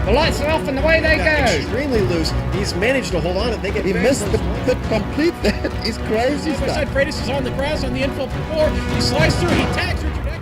The lights are off and away they go. Extremely loose. He's managed to hold on. He missed the pit complete. He's crazy As I stuff. said, Freitas is on the grass on the infield for 4. He slides through. He tags Richard Eck.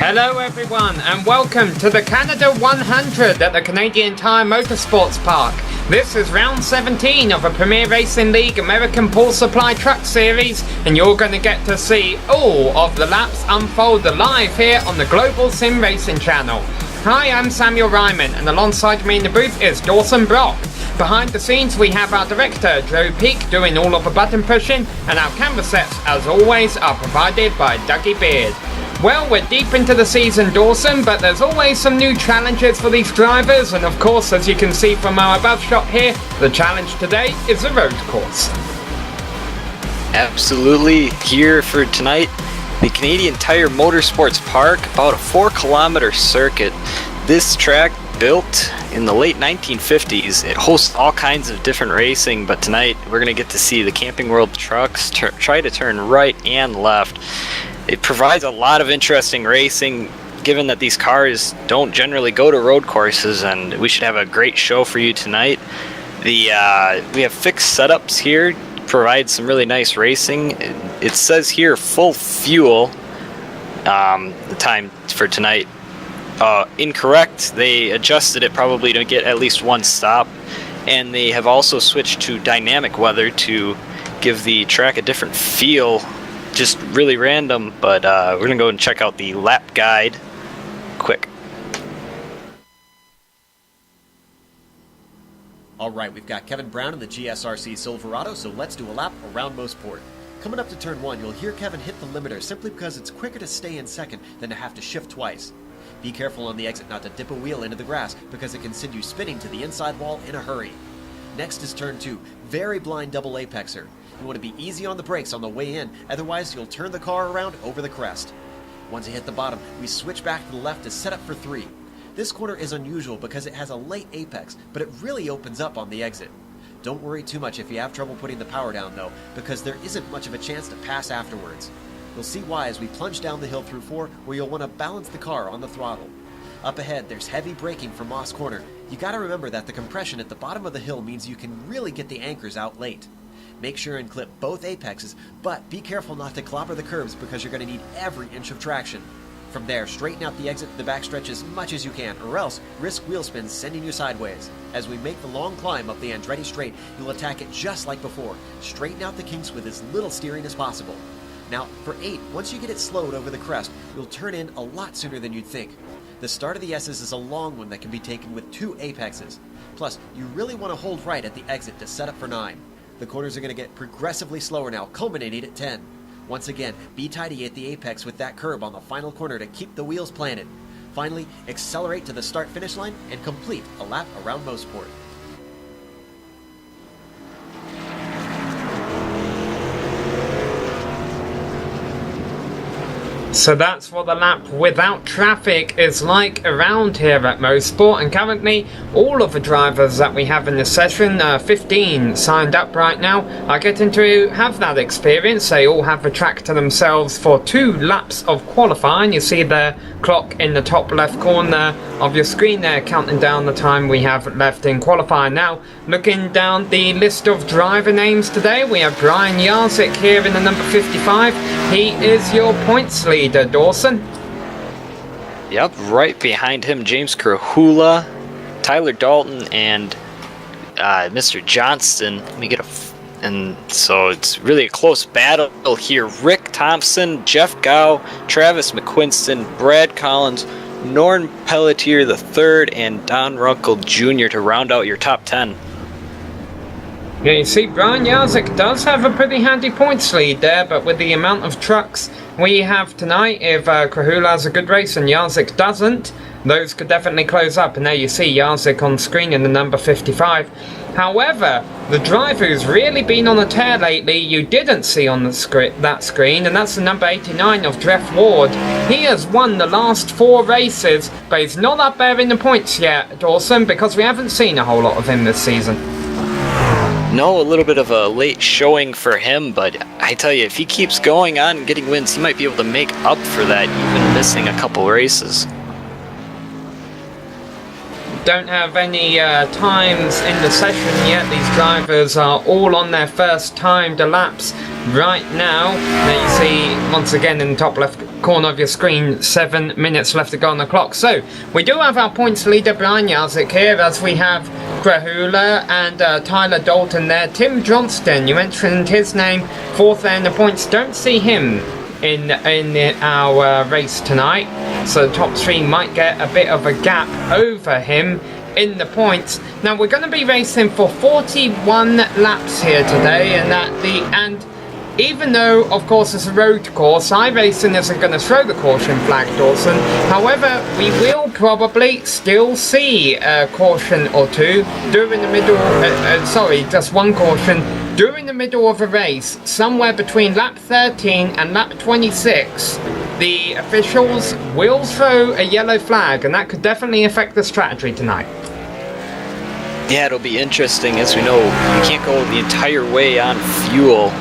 Hello everyone and welcome to the Canada 100 at the Canadian Tire Motorsports Park. This is round 17 of a Premier Racing League American Pool Supply Truck Series, and you're going to get to see all of the laps unfold live here on the Global Sim Racing channel. Hi, I'm Samuel Ryman, and alongside me in the booth is Dawson Brock. Behind the scenes we have our director Joe Peak doing all of the button pushing, and our camera sets as always are provided by Dougie Beard. Well, we're deep into the season, Dawson, but there's always some new challenges for these drivers, and of course, as you can see from our above shot here, the challenge today is a road course. Absolutely. Here for tonight, the Canadian Tire Motorsports Park, about a 4-kilometer circuit. This track, built in the late 1950s, it hosts all kinds of different racing, but tonight we're going to get to see the Camping World trucks try to turn right and left. It provides a lot of interesting racing, given that these cars don't generally go to road courses, and we should have a great show for you tonight. We have fixed setups here, provide some really nice racing. It says here full fuel, the time for tonight. Incorrect. They adjusted it probably to get at least one stop, and they have also switched to dynamic weather to give the track a different feel. Just really random, but we're gonna go and check out the lap guide quick. All right, we've got Kevin Brown in the GSRC Silverado, so let's do a lap around Mosport. Coming up to turn 1, you'll hear Kevin hit the limiter simply because it's quicker to stay in second than to have to shift twice. Be careful on the exit not to dip a wheel into the grass because it can send you spinning to the inside wall in a hurry. Next is turn 2, very blind double apexer. You want to be easy on the brakes on the way in, otherwise you'll turn the car around over the crest. Once you hit the bottom, we switch back to the left to set up for 3. This corner is unusual because it has a late apex, but it really opens up on the exit. Don't worry too much if you have trouble putting the power down though, because there isn't much of a chance to pass afterwards. You'll see why as we plunge down the hill through 4, where you'll want to balance the car on the throttle. Up ahead, there's heavy braking from Moss Corner. You gotta remember that the compression at the bottom of the hill means you can really get the anchors out late. Make sure and clip both apexes, but be careful not to clobber the curbs because you're going to need every inch of traction. From there, straighten out the exit to the backstretch as much as you can, or else risk wheel spins sending you sideways. As we make the long climb up the Andretti Straight, you'll attack it just like before. Straighten out the kinks with as little steering as possible. Now, for 8, once you get it slowed over the crest, you'll turn in a lot sooner than you'd think. The start of the S's is a long one that can be taken with 2 apexes. Plus, you really want to hold right at the exit to set up for 9. The corners are going to get progressively slower now, culminating at 10. Once again, be tidy at the apex with that curb on the final corner to keep the wheels planted. Finally, accelerate to the start-finish line and complete a lap around Mosport. So that's what the lap without traffic is like around here at Mosport, and currently all of the drivers that we have in this session, 15 signed up right now, are getting to have that experience. They all have the track to themselves for 2 laps of qualifying. You see the clock in the top left corner of your screen there counting down the time we have left in qualifying. Now, looking down the list of driver names today, we have Brian Jarzik here in the number 55. He is your points leader, Dawson. Yep, right behind him, James Krahula, Tyler Dalton, and Mr. Johnston. Let me get and so it's really a close battle here. Rick Thompson, Jeff Gow, Travis McQuinston, Brad Collins, Norm Pelletier III, and Don Runkle Jr. to round out your top 10. Yeah, you see, Brian Jarzik does have a pretty handy points lead there, but with the amount of trucks we have tonight, if Krahula has a good race and Jarzik doesn't, those could definitely close up. And there you see Jarzik on screen in the number 55. However, the driver who's really been on the tear lately, you didn't see on the that screen, and that's the number 89 of Jeff Ward. He has won the last 4 races, but he's not up there in the points yet, Dawson, because we haven't seen a whole lot of him this season. No, a little bit of a late showing for him, but I tell you, if he keeps going on and getting wins, he might be able to make up for that, even missing a couple races. don't have any times in the session yet. These drivers are all on their first timed laps right now. Now you see, once again, in the top left corner of your screen, 7 minutes left to go on the clock. So, we do have our points leader, Brian Yazik, here, as we have Krahula and Tyler Dalton there. Tim Johnston, you mentioned his name, 4th there in the points. Don't see him in our race tonight, so the top 3 might get a bit of a gap over him in the points. Now we're going to be racing for 41 laps here today, and even though of course it's a road course, iRacing isn't going to throw the caution flag, Dawson. However, we will probably still see a caution or two during the middle, just one caution during the middle of a race, somewhere between lap 13 and lap 26. The officials will throw a yellow flag, and that could definitely affect the strategy tonight. Yeah, it'll be interesting. As we know, you can't go the entire way on fuel.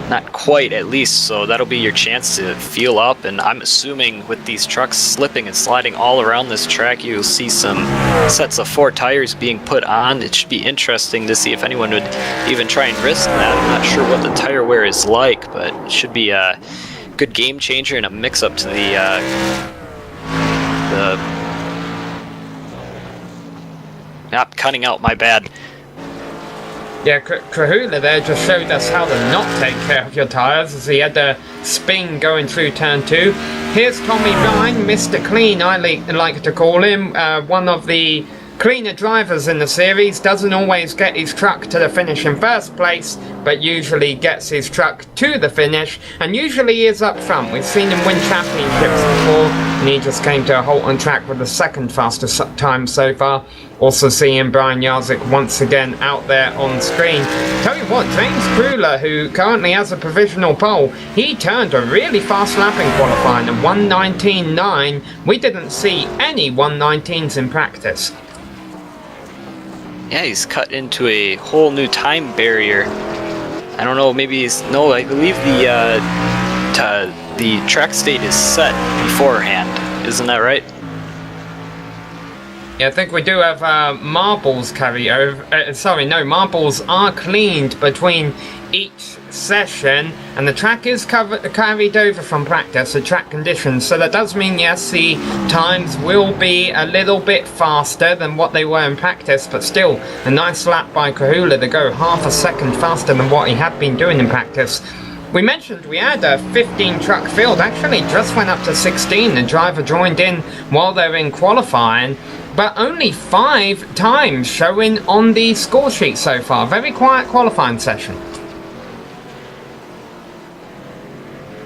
Not quite, at least, so that'll be your chance to fuel up, and I'm assuming with these trucks slipping and sliding all around this track, you'll see some sets of 4 tires being put on. It should be interesting to see if anyone would even try and risk that. I'm not sure what the tire wear is like, but it should be a good game changer and a mix-up to the cutting out, my bad. Yeah, Krahula there just showed us how to not take care of your tyres, as he had a spin going through turn 2. Here's Tommy Ryan, Mr. Clean, I like to call him. One of the cleaner drivers in the series. Doesn't always get his truck to the finish in first place, but usually gets his truck to the finish, and usually is up front. We've seen him win championships before, and he just came to a halt on track with the 2nd fastest time so far. Also seeing Brian Yazik once again out there on screen. Tell you what, James Krahula, who currently has a provisional pole, he turned a really fast lap in qualifying, a 1:19.9. We didn't see any 1:19s in practice. Yeah, he's cut into a whole new time barrier. I don't know, maybe I believe the track state is set beforehand. Isn't that right? Yeah, I think we do have marbles carry over. Marbles are cleaned between each session, and the track is carried over from practice, the track conditions. So that does mean, yes, the times will be a little bit faster than what they were in practice, but still a nice lap by Krahula to go half a second faster than what he had been doing in practice. We mentioned we had a 15 truck field, actually just went up to 16. The driver joined in while they were in qualifying, but only 5 times showing on the score sheet so far. Very quiet qualifying session.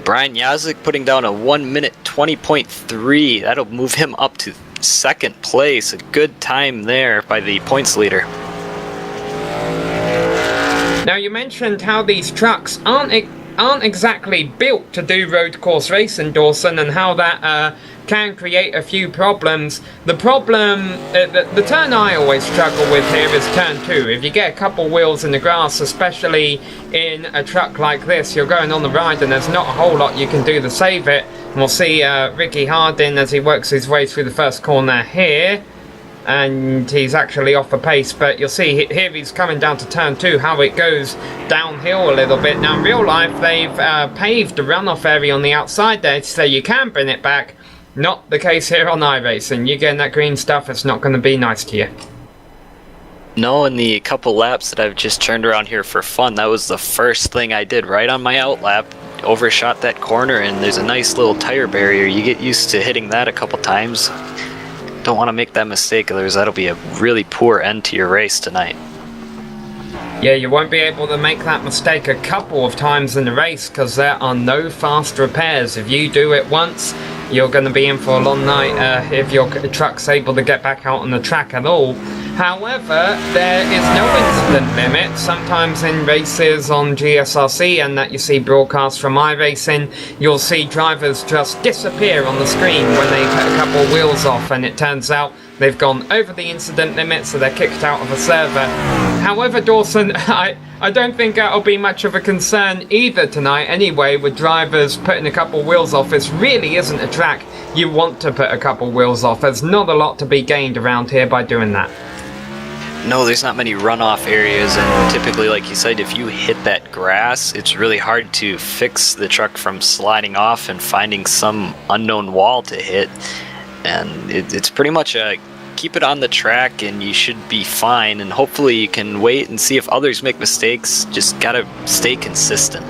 Brian Yazik putting down a 1:20.3. That'll move him up to 2nd place. A good time there by the points leader. Now, you mentioned how these trucks aren't exactly built to do road course racing, Dawson, and how that can create a few problems. The problem, the turn I always struggle with here is turn 2. If you get a couple wheels in the grass, especially in a truck like this, you're going on the ride and there's not a whole lot you can do to save it. And we'll see Ricky Hardin as he works his way through the first corner here. And he's actually off the pace, but you'll see here he's coming down to turn 2, how it goes downhill a little bit. Now in real life they've paved the runoff area on the outside there, so you can bring it back. Not the case here on iRacing. You getting that green stuff, it's not going to be nice to you. No, in the couple laps that I've just turned around here for fun, that was the first thing I did right on my outlap. Overshot that corner, and there's a nice little tire barrier. You get used to hitting that a couple times. Don't want to make that mistake, otherwise that'll be a really poor end to your race tonight. Yeah, you won't be able to make that mistake a couple of times in the race, because there are no fast repairs. If you do it once, you're going to be in for a long night if your truck's able to get back out on the track at all. However, there is no incident limit. Sometimes in races on GSRC, and that you see broadcasts from iRacing, you'll see drivers just disappear on the screen when they cut a couple of wheels off, and it turns out They've gone over the incident limit, so they're kicked out of the server. However, Dawson, I don't think that'll be much of a concern either tonight anyway, with drivers putting a couple wheels off. This really isn't a track you want to put a couple wheels off. There's not a lot to be gained around here by doing that. No, there's not many runoff areas, and typically, like you said, if you hit that grass, it's really hard to fix the truck from sliding off and finding some unknown wall to hit. And it's pretty much a keep it on the track and you should be fine, and hopefully you can wait and see if others make mistakes. Just gotta stay consistent.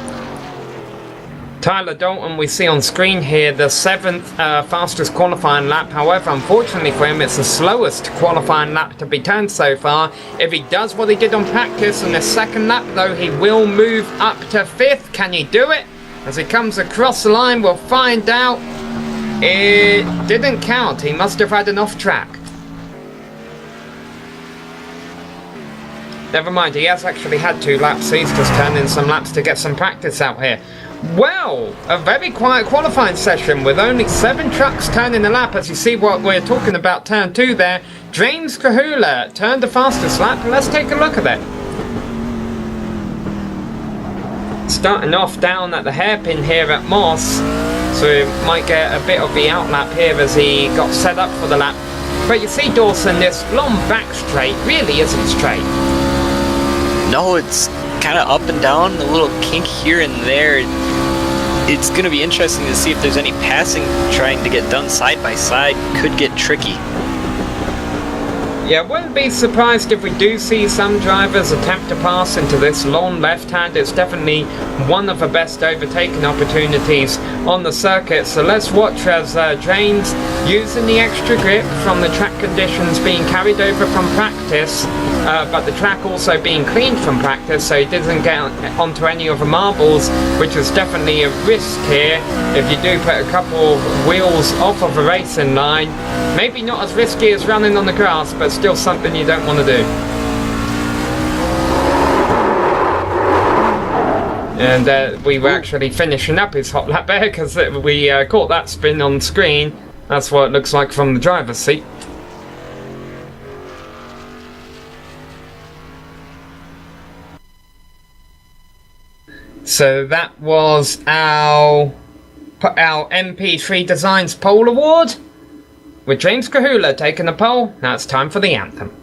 Tyler Dalton, we see on screen here, the 7th fastest qualifying lap. However, unfortunately for him, it's the slowest qualifying lap to be turned so far. If he does what he did on practice in the second lap, though, he will move up to 5th. Can he do it? As he comes across the line, we'll find out. It didn't count. He must have had an off track. Never mind, he has actually had 2 laps, so he's just turned in some laps to get some practice out here. Well, a very quiet qualifying session with only 7 trucks turning a lap. As you see what we're talking about, turn 2 there. James Kahula turned the fastest lap. Let's take a look at it. Starting off down at the hairpin here at Moss, so he might get a bit of the outlap here as he got set up for the lap. But you see, Dawson, this long back straight really isn't straight. No, it's kind of up and down, a little kink here and there. It's going to be interesting to see if there's any passing trying to get done side by side. Could get tricky. Yeah, wouldn't be surprised if we do see some drivers attempt to pass into this long left hand. It's definitely one of the best overtaking opportunities on the circuit. So let's watch as James using the extra grip from the track conditions being carried over from practice, but the track also being cleaned from practice, so he doesn't get onto any of the marbles, which is definitely a risk here. If you do put a couple of wheels off of the racing line, maybe not as risky as running on the grass, but still something you don't want to do. And we were actually finishing up his hot lap there because we caught that spin on screen. That's what it looks like from the driver's seat. So that was our MP3 Designs Pole Award, with James Kahula taking the pole. Now it's time for the anthem.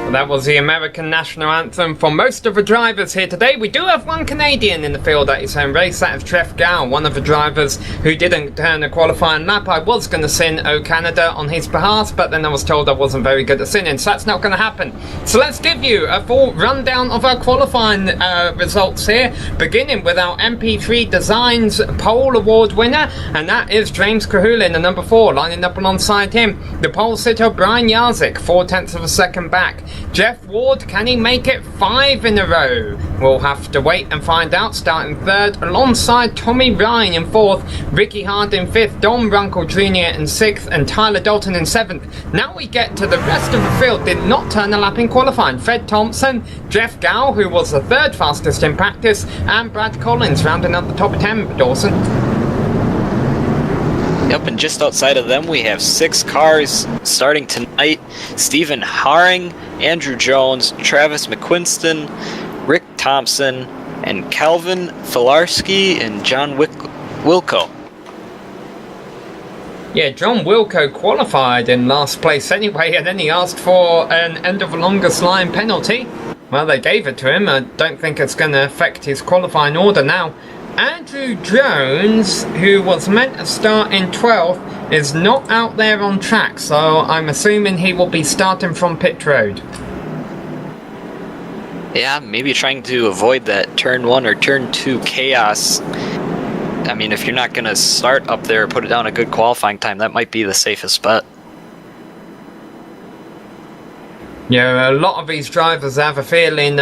That was the American national anthem for most of the drivers here today. We do have one Canadian in the field at his home race. That is Jeff Gow, one of the drivers who didn't turn a qualifying lap. I was going to sing "O Canada" on his behalf, but then I was told I wasn't very good at singing, so that's not going to happen. So let's give you a full rundown of our qualifying results here, beginning with our MP3 Designs Pole Award winner, and that is James Kahula in the number 4, lining up alongside him. The pole sitter, Brian Jarzik, 4/10 of a second back. Jeff Ward, can he make it 5 in a row? We'll have to wait and find out. Starting 3rd alongside Tommy Ryan in 4th, Ricky Hard in 5th, Don Runkle Jr. in 6th, and Tyler Dalton in 7th. Now we get to the rest of the field. Did not turn a lap in qualifying. Fred Thompson, Jeff Gow, who was the 3rd fastest in practice, and Brad Collins rounding up the top 10, Dawson. Yep, and just outside of them we have 6 cars starting to tonight. Stephen Haring, Andrew Jones, Travis McQuinston, Rick Thompson, and Calvin Filarski and John Wilco. Yeah, John Wilco qualified in last place anyway, and then he asked for an end of longest line penalty. Well, they gave it to him. I don't think it's going to affect his qualifying order now. Andrew Jones, who was meant to start in 12th, is not out there on track, so I'm assuming he will be starting from pit road. Yeah, maybe trying to avoid that turn 1 or turn 2 chaos. I mean, if you're not going to start up there or put it down a good qualifying time, that might be the safest bet. Yeah, a lot of these drivers have a feeling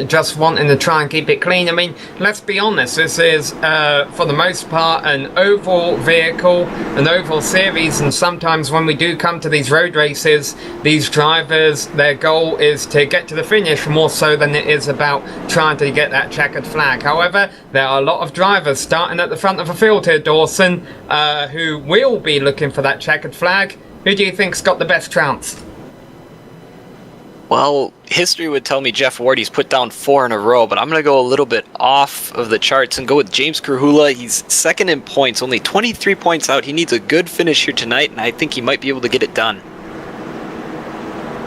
just wanting to try and keep it clean. I mean, let's be honest, this is, for the most part, an oval vehicle, an oval series, and sometimes when we do come to these road races, these drivers, their goal is to get to the finish more so than it is about trying to get that checkered flag. However, there are a lot of drivers starting at the front of the field here, Dawson, who will be looking for that checkered flag. Who do you think's got the best chance? Well, history would tell me Jeff Wardy's put down 4 in a row, but I'm going to go a little bit off of the charts and go with James Krahula. He's second in points, only 23 points out. He needs a good finish here tonight, and I think he might be able to get it done.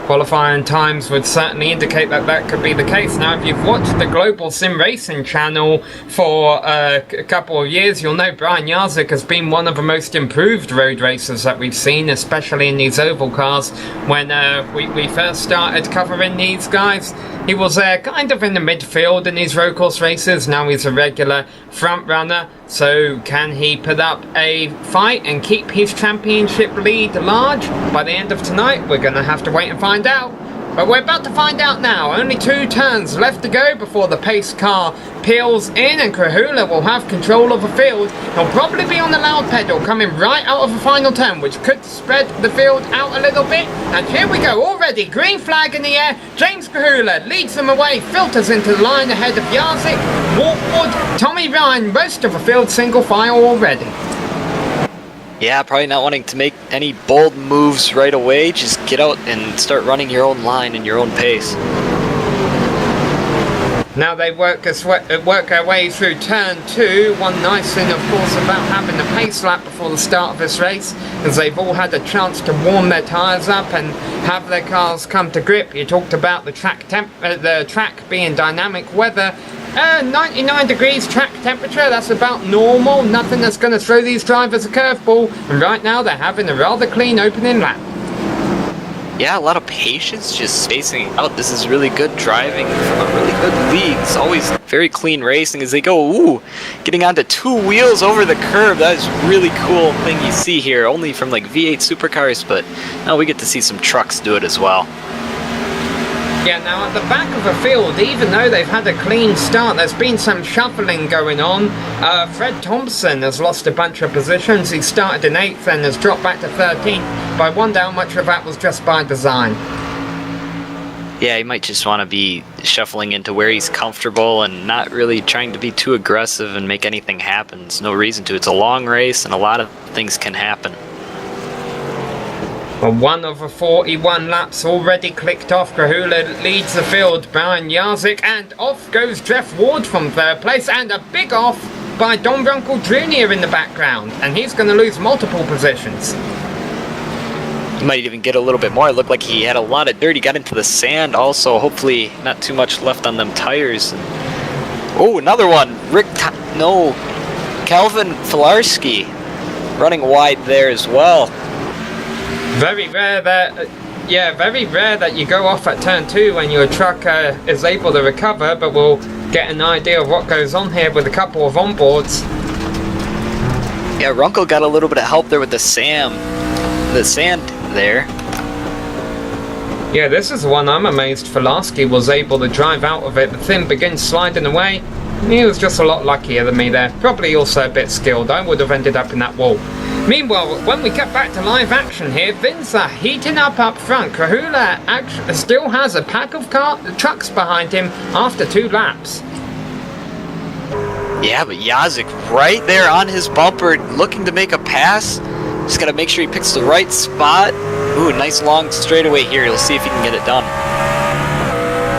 Qualifying times would certainly indicate that that could be the case. Now, if you've watched the Global SimRacing channel for a couple of years, you'll know Brian Jarzik has been one of the most improved road racers that we've seen, especially in these oval cars. When we first started covering these guys, he was kind of in the midfield in these road course races. Now he's a regular front runner. So can he put up a fight and keep his championship lead large? By the end of tonight, we're going to have to wait and find out. But we're about to find out now. Only 2 turns left to go before the pace car peels in, and Krahula will have control of the field. He'll probably be on the loud pedal coming right out of the final turn, which could spread the field out a little bit. And here we go already. Green flag in the air. James Krahula leads them away, filters into the line ahead of Jarzik, Walkwood, Tommy Ryan, most of the field single file already. Yeah, probably not wanting to make any bold moves right away. Just get out and start running your own line and your own pace. Now they work their way through turn 2. One nice thing, of course, about having a pace lap before the start of this race is they've all had a chance to warm their tyres up and have their cars come to grip. You talked about the track being dynamic weather. 99 degrees track temperature, that's about normal. Nothing that's going to throw these drivers a curveball. And right now they're having a rather clean opening lap. Yeah, a lot of patience just spacing out. This is really good driving from a really good league. It's always very clean racing as they go, getting onto 2 wheels over the curb. That is a really cool thing you see here, only from like V8 supercars, but now we get to see some trucks do it as well. Yeah, now at the back of the field, even though they've had a clean start, there's been some shuffling going on. Fred Thompson has lost a bunch of positions. He started in 8th and has dropped back to 13th. But I wonder how much of that was just by design. Yeah, he might just want to be shuffling into where he's comfortable and not really trying to be too aggressive and make anything happen. There's no reason to. It's a long race and a lot of things can happen. Well, 1 of the 41 laps already clicked off. Krahula leads the field, Brian Jarzik, and off goes Jeff Ward from 3rd place, and a big off by Don Runkle Jr. in the background, and he's going to lose multiple positions. He might even get a little bit more. It looked like he had a lot of dirt. He got into the sand also. Hopefully not too much left on them tires. Oh, another one. Calvin Filarski running wide there as well. Very rare that you go off at turn 2 when your truck is able to recover, but we'll get an idea of what goes on here with a couple of onboards. Yeah, Runkle got a little bit of help there with the sand there. Yeah, this is the one I'm amazed Filarski was able to drive out of it. The thing begins sliding away. He was just a lot luckier than me there. Probably also a bit skilled. I would have ended up in that wall. Meanwhile, when we get back to live action here, Vince are heating up front. Krahula still has a pack of trucks behind him after 2 laps. Yeah, but Jarzik right there on his bumper looking to make a pass. Just gotta make sure he picks the right spot. Ooh, nice long straightaway here. Let's see if he can get it done.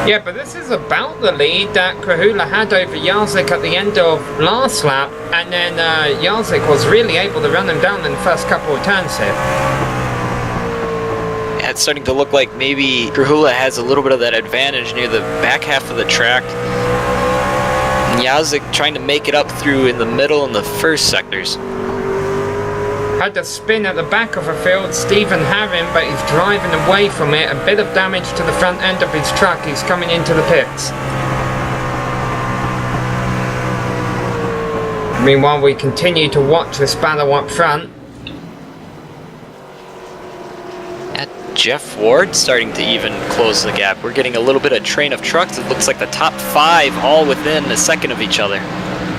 Yeah, but this is about the lead that Krahula had over Jarzik at the end of last lap, and then Jarzik was really able to run him down in the first couple of turns here. Yeah, it's starting to look like maybe Krahula has a little bit of that advantage near the back half of the track. And Jarzik trying to make it up through in the middle and the first sectors. Had to spin at the back of the field, Stephen Harrin, but he's driving away from it. A bit of damage to the front end of his truck. He's coming into the pits. Meanwhile, we continue to watch this battle up front. And Jeff Ward starting to even close the gap. We're getting a little bit of train of trucks. It looks like the top 5 all within a second of each other.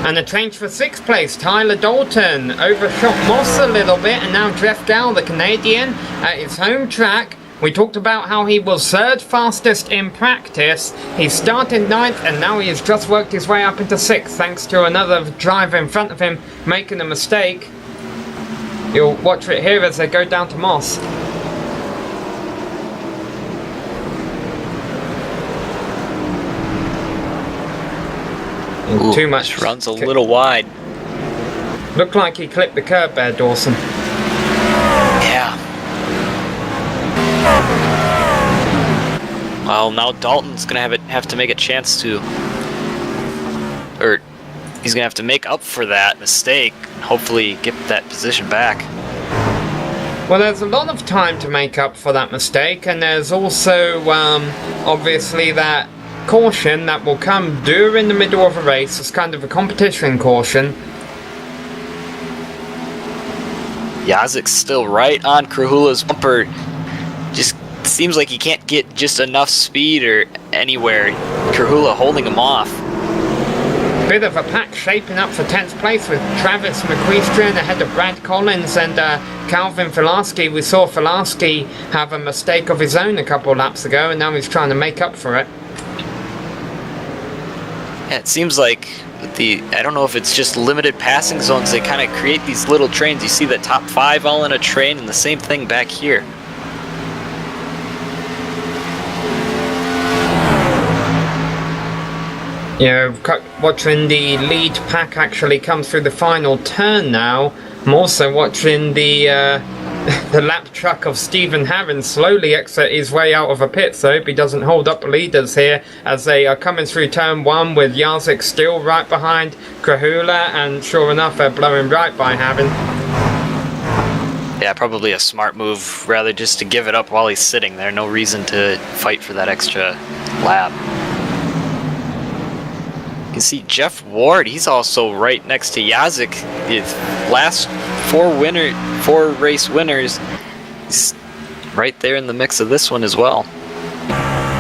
And a change for 6th place, Tyler Dalton overshot Moss a little bit, and now Jeff Gow, the Canadian, at his home track. We talked about how he was 3rd fastest in practice. He started 9th, and now he has just worked his way up into 6th, thanks to another driver in front of him making a mistake. You'll watch it here as they go down to Moss. Ooh, too much. Runs a little wide. Looked like he clipped the curb there, Dawson. Yeah. Well, now Dalton's gonna have to make a chance to, or he's gonna have to make up for that mistake. Hopefully, get that position back. Well, there's a lot of time to make up for that mistake, and there's also obviously that caution that will come during the middle of a race. It's kind of a competition caution. Jarzyk's still right on Krahula's bumper. Just seems like he can't get just enough speed or anywhere. Krahula holding him off. Bit of a pack shaping up for 10th place with Travis McQuestrian ahead of Brad Collins and Calvin Filarski. We saw Filarski have a mistake of his own a couple of laps ago, and now he's trying to make up for it. Yeah, it seems like I don't know if it's just limited passing zones, they kind of create these little trains. You see the top 5 all in a train, and the same thing back here. Yeah, watching the lead pack actually come through the final turn now. I'm also watching the lap truck of Stephen Harrin slowly exit his way out of a pit, so hope he doesn't hold up the leaders here as they are coming through turn 1 with Jarzik still right behind Krahula, and sure enough they're blowing right by Harrin. Yeah, probably a smart move, rather just to give it up while he's sitting there. No reason to fight for that extra lap. You can see Jeff Ward, he's also right next to Jarzik. His last 4 race winners, he's right there in the mix of this one as well.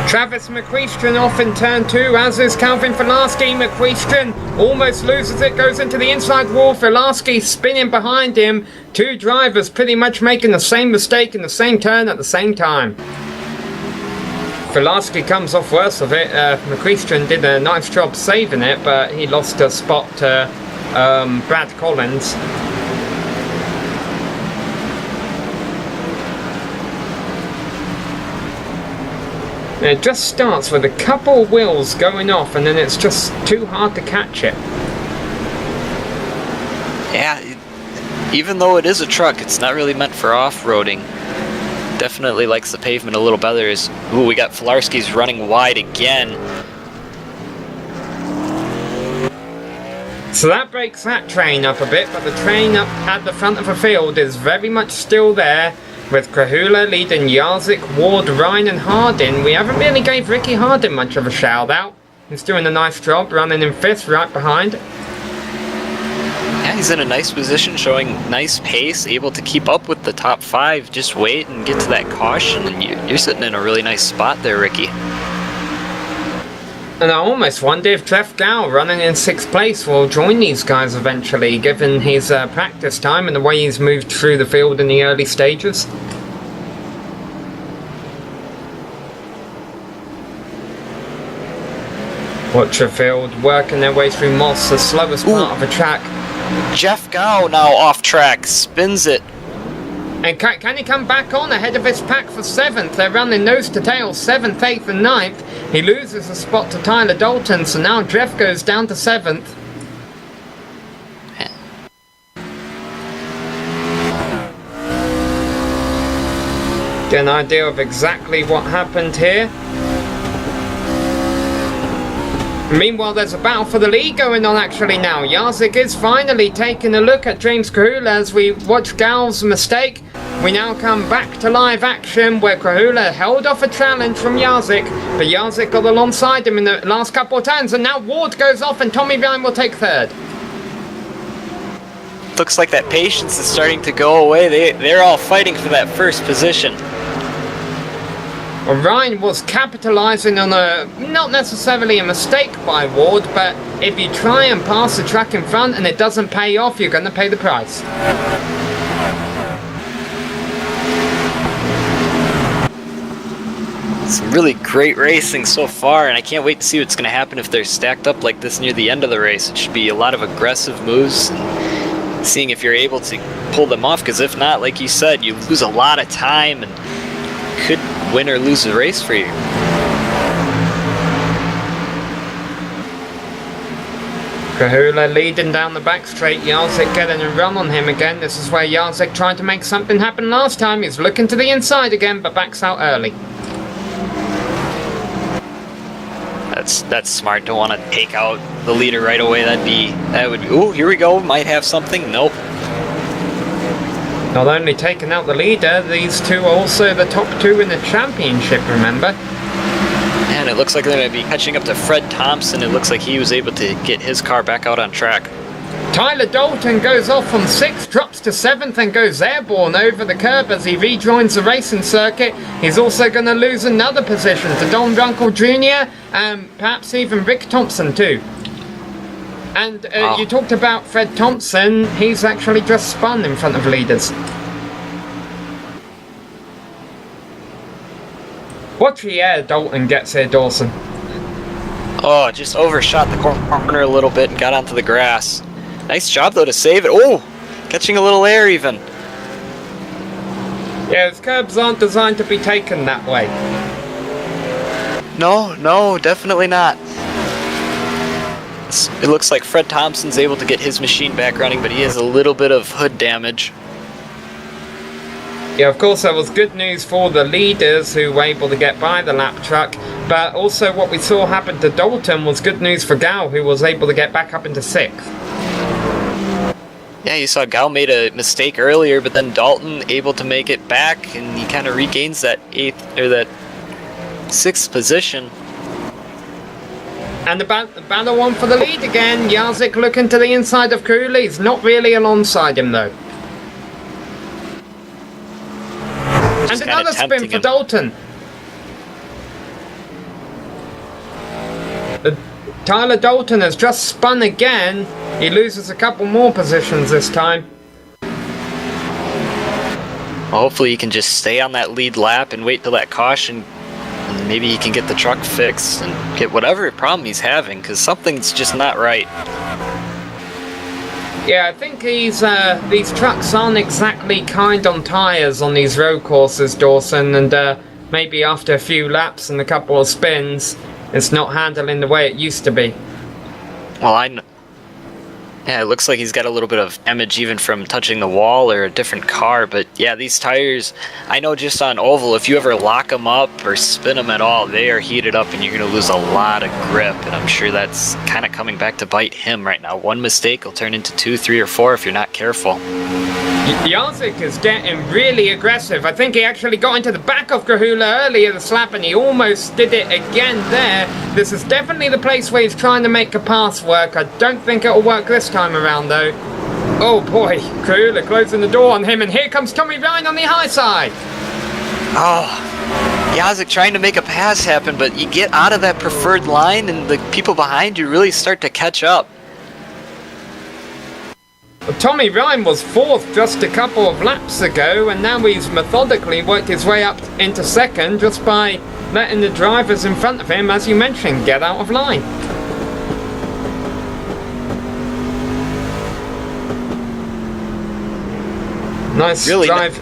Travis McQuestrian off in turn 2, as is Calvin Filarski. McQuestrian almost loses it, goes into the inside wall. Filarski spinning behind him. 2 drivers pretty much making the same mistake in the same turn at the same time. Filarski comes off worse of it. McQuestrian did a nice job saving it, but he lost a spot to Brad Collins. And it just starts with a couple of wheels going off, and then it's just too hard to catch it. Yeah, even though it is a truck, it's not really meant for off-roading. Definitely likes the pavement a little better. Ooh, we got Filarski's running wide again. So that breaks that train up a bit, but the train up at the front of the field is very much still there, with Krahula leading Jarzik, Ward, Ryan and Hardin. We haven't really gave Ricky Hardin much of a shout out. He's doing a nice job running in 5th right behind. Yeah, he's in a nice position, showing nice pace, able to keep up with the top 5. Just wait and get to that caution, and you're sitting in a really nice spot there, Ricky. And I almost wonder if Jeff Gow, running in 6th place, will join these guys eventually, given his practice time and the way he's moved through the field in the early stages. Watch the field working their way through Moss, the slowest part of the track. Jeff Gow now off track, spins it And can he come back on ahead of his pack for 7th? They're running nose to tail, 7th, 8th and 9th. He loses a spot to Tyler Dalton, so now Jeff goes down to 7th. Get an idea of exactly what happened here. Meanwhile, there's a battle for the lead going on actually now. Jarzik is finally taking a look at James Kahula as we watch Gal's mistake. We now come back to live action where Kahula held off a challenge from Jarzik, but Jarzik got alongside him in the last couple of turns, and now Ward goes off and Tommy Ryan will take 3rd. Looks like that patience is starting to go away. They're all fighting for that first position. Well, Ryan was capitalising on not necessarily a mistake by Ward, but if you try and pass the track in front and it doesn't pay off, you're going to pay the price. Some really great racing so far, and I can't wait to see what's going to happen if they're stacked up like this near the end of the race. It should be a lot of aggressive moves, and seeing if you're able to pull them off, because if not, like you said, you lose a lot of time and could win or lose the race for you. Kahula leading down the back straight, Jarzik getting a run on him again. This is where Jarzik tried to make something happen last time. He's looking to the inside again, but backs out early. That's smart. Don't want to take out the leader right away. That would be. Oh, here we go. Might have something. Nope. Not only taking out the leader, these two are also the top 2 in the championship, remember? And it looks like they're going to be catching up to Fred Thompson. It looks like he was able to get his car back out on track. Tyler Dalton goes off from 6th, drops to 7th and goes airborne over the curb as he rejoins the racing circuit. He's also going to lose another position to Don Runkle Jr. and perhaps even Rick Thompson too. And you talked about Fred Thompson. He's actually just spun in front of leaders. Watch the air Dalton gets here, Dawson. Oh, just overshot the corner a little bit and got onto the grass. Nice job though to save it. Oh, catching a little air even. Yeah, his curbs aren't designed to be taken that way. No, definitely not. It looks like Fred Thompson's able to get his machine back running, but he has a little bit of hood damage. Yeah, of course, that was good news for the leaders who were able to get by the lap truck, but also what we saw happen to Dalton was good news for Gal, who was able to get back up into 6th. Yeah, you saw Gal made a mistake earlier, but then Dalton able to make it back, and he kind of regains that 8th or that 6th position. And the battle on for the lead again. Jarzik looking to the inside of Cooley. He's not really alongside him though. And another spin for Dalton. Tyler Dalton has just spun again. He loses a couple more positions this time. Well, hopefully he can just stay on that lead lap and wait till that caution. And maybe he can get the truck fixed and get whatever problem he's having, because something's just not right. Yeah, I think these trucks aren't exactly kind on tyres on these road courses, Dawson, and maybe after a few laps and a couple of spins, it's not handling the way it used to be. Well, yeah, it looks like he's got a little bit of damage even from touching the wall or a different car, but yeah, these tires, I know just on oval, if you ever lock them up or spin them at all, they are heated up and you're going to lose a lot of grip, and I'm sure that's kind of coming back to bite him right now. One mistake will turn into 2, 3, or 4 if you're not careful. Jarzik is getting really aggressive. I think he actually got into the back of Kahula earlier this lap and he almost did it again there. This is definitely the place where he's trying to make a pass work. I don't think it'll work this time around though. Oh boy, Kahula closing the door on him, and here comes Tommy Ryan on the high side. Oh, Jarzik trying to make a pass happen, but you get out of that preferred line and the people behind you really start to catch up. Well, Tommy Ryan was 4th just a couple of laps ago, and now he's methodically worked his way up into 2nd just by letting the drivers in front of him, as you mentioned, get out of line. Nice Really drive.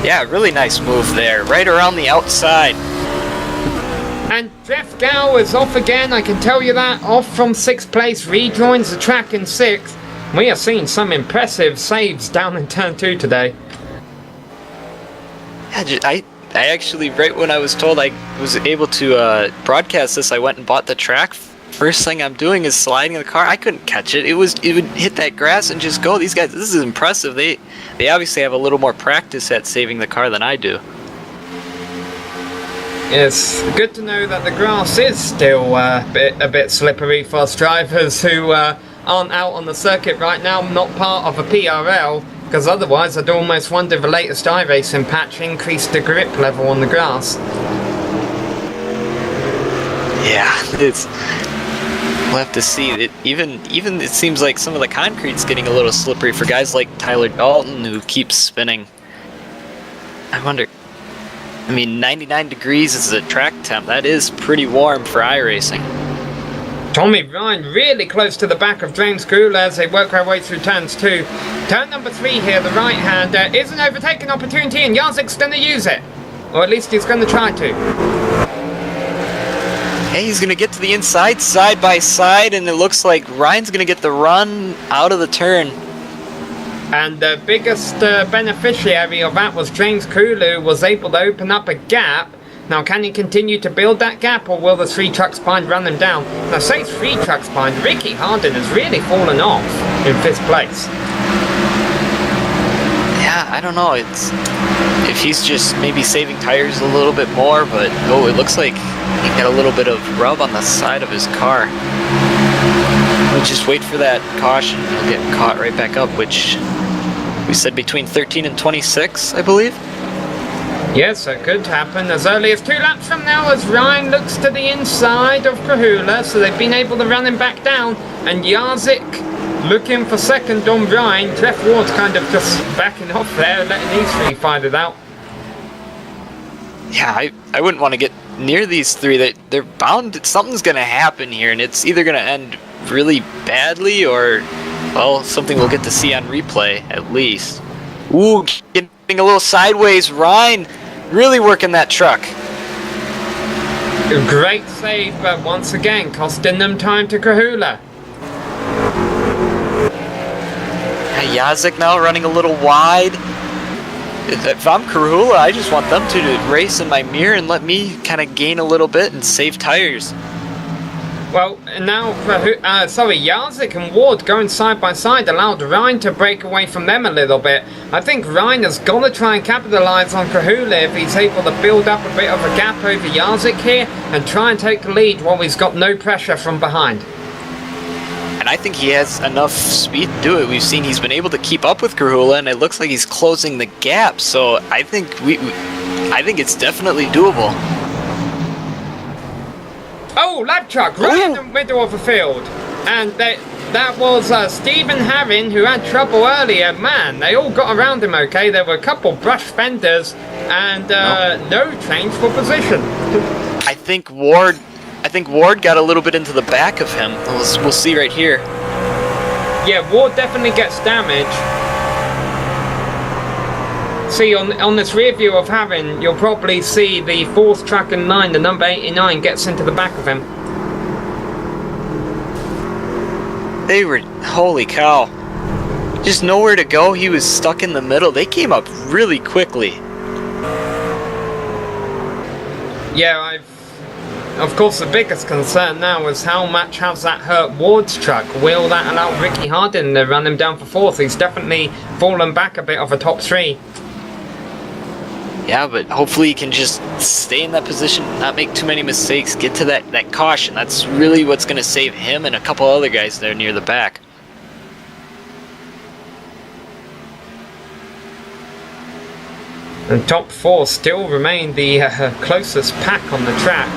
Yeah, really nice move there, right around the outside. And Jeff Gow is off again, I can tell you that. Off from 6th place, rejoins the track in 6th. We are seeing some impressive saves down in turn 2 today. I actually, right when I was told I was able to broadcast this, I went and bought the track. First thing I'm doing is sliding the car. I couldn't catch it. It would hit that grass and just go. These guys, this is impressive. They obviously have a little more practice at saving the car than I do. It's good to know that the grass is still a bit slippery for us drivers who aren't out on the circuit right now, not part of a PRL, because otherwise I'd almost wonder if the latest iRacing patch increased the grip level on the grass. Yeah, we'll have to see. Even it seems like some of the concrete's getting a little slippery for guys like Tyler Dalton who keeps spinning. I wonder. I mean, 99 degrees is a track temp. That is pretty warm for iRacing. Tommy Ryan really close to the back of James Cool as they work their way through turns 2. Turn number 3 here, the right-hander is an overtaking opportunity and Yazik's going to use it. Or at least he's going to try to. Hey, he's going to get to the inside, side by side, and it looks like Ryan's going to get the run out of the turn. And the biggest beneficiary of that was James Kulu, was able to open up a gap. Now, can he continue to build that gap, or will the 3 trucks behind run them down? Now, say 3 trucks behind, Ricky Hardin has really fallen off in 5th place. Yeah, I don't know. It's if he's just maybe saving tires a little bit more, but oh, it looks like he got a little bit of rub on the side of his car. We'll just wait for that caution. He'll get caught right back up, which we said between 13 and 26, I believe. Yes, it could happen as early as 2 laps from now as Ryan looks to the inside of Kahula, so they've been able to run him back down. And Yazik looking for second on Ryan. Jeff Ward's kind of just backing off there, letting these 3 fight it out. Yeah, I wouldn't want to get near these 3. They're bound. Something's going to happen here, and it's either going to end really badly or, well, something we'll get to see on replay at least. Ooh, getting a little sideways. Ryan really working that truck. A great save, but once again costing them time to Kahula. Yazik now running a little wide. If I'm Kahula, I just want them to race in my mirror and let me kind of gain a little bit and save tires. Well, now, Yazik and Ward going side by side allowed Ryan to break away from them a little bit. I think Ryan has got to try and capitalise on Kahula if he's able to build up a bit of a gap over Yazik here and try and take the lead while he's got no pressure from behind. And I think he has enough speed to do it. We've seen he's been able to keep up with Kahula, and it looks like he's closing the gap. So I think it's definitely doable. Oh, lap truck right in the middle of the field. And that was Stephen Harrin who had trouble earlier. Man, they all got around him okay. There were a couple brush fenders and no change for position. I think Ward got a little bit into the back of him. We'll see right here. Yeah, Ward definitely gets damage. See, on this rear view of Harrin, you'll probably see the 4th truck in line, the number 89, gets into the back of him. They were, holy cow. Just nowhere to go. He was stuck in the middle. They came up really quickly. Yeah, of course, the biggest concern now is how much has that hurt Ward's truck? Will that allow Ricky Hardin to run him down for 4th? He's definitely fallen back a bit of a top 3. Yeah, but hopefully he can just stay in that position, not make too many mistakes, get to that caution. That's really what's going to save him and a couple other guys there near the back. And top 4 still remain the closest pack on the track.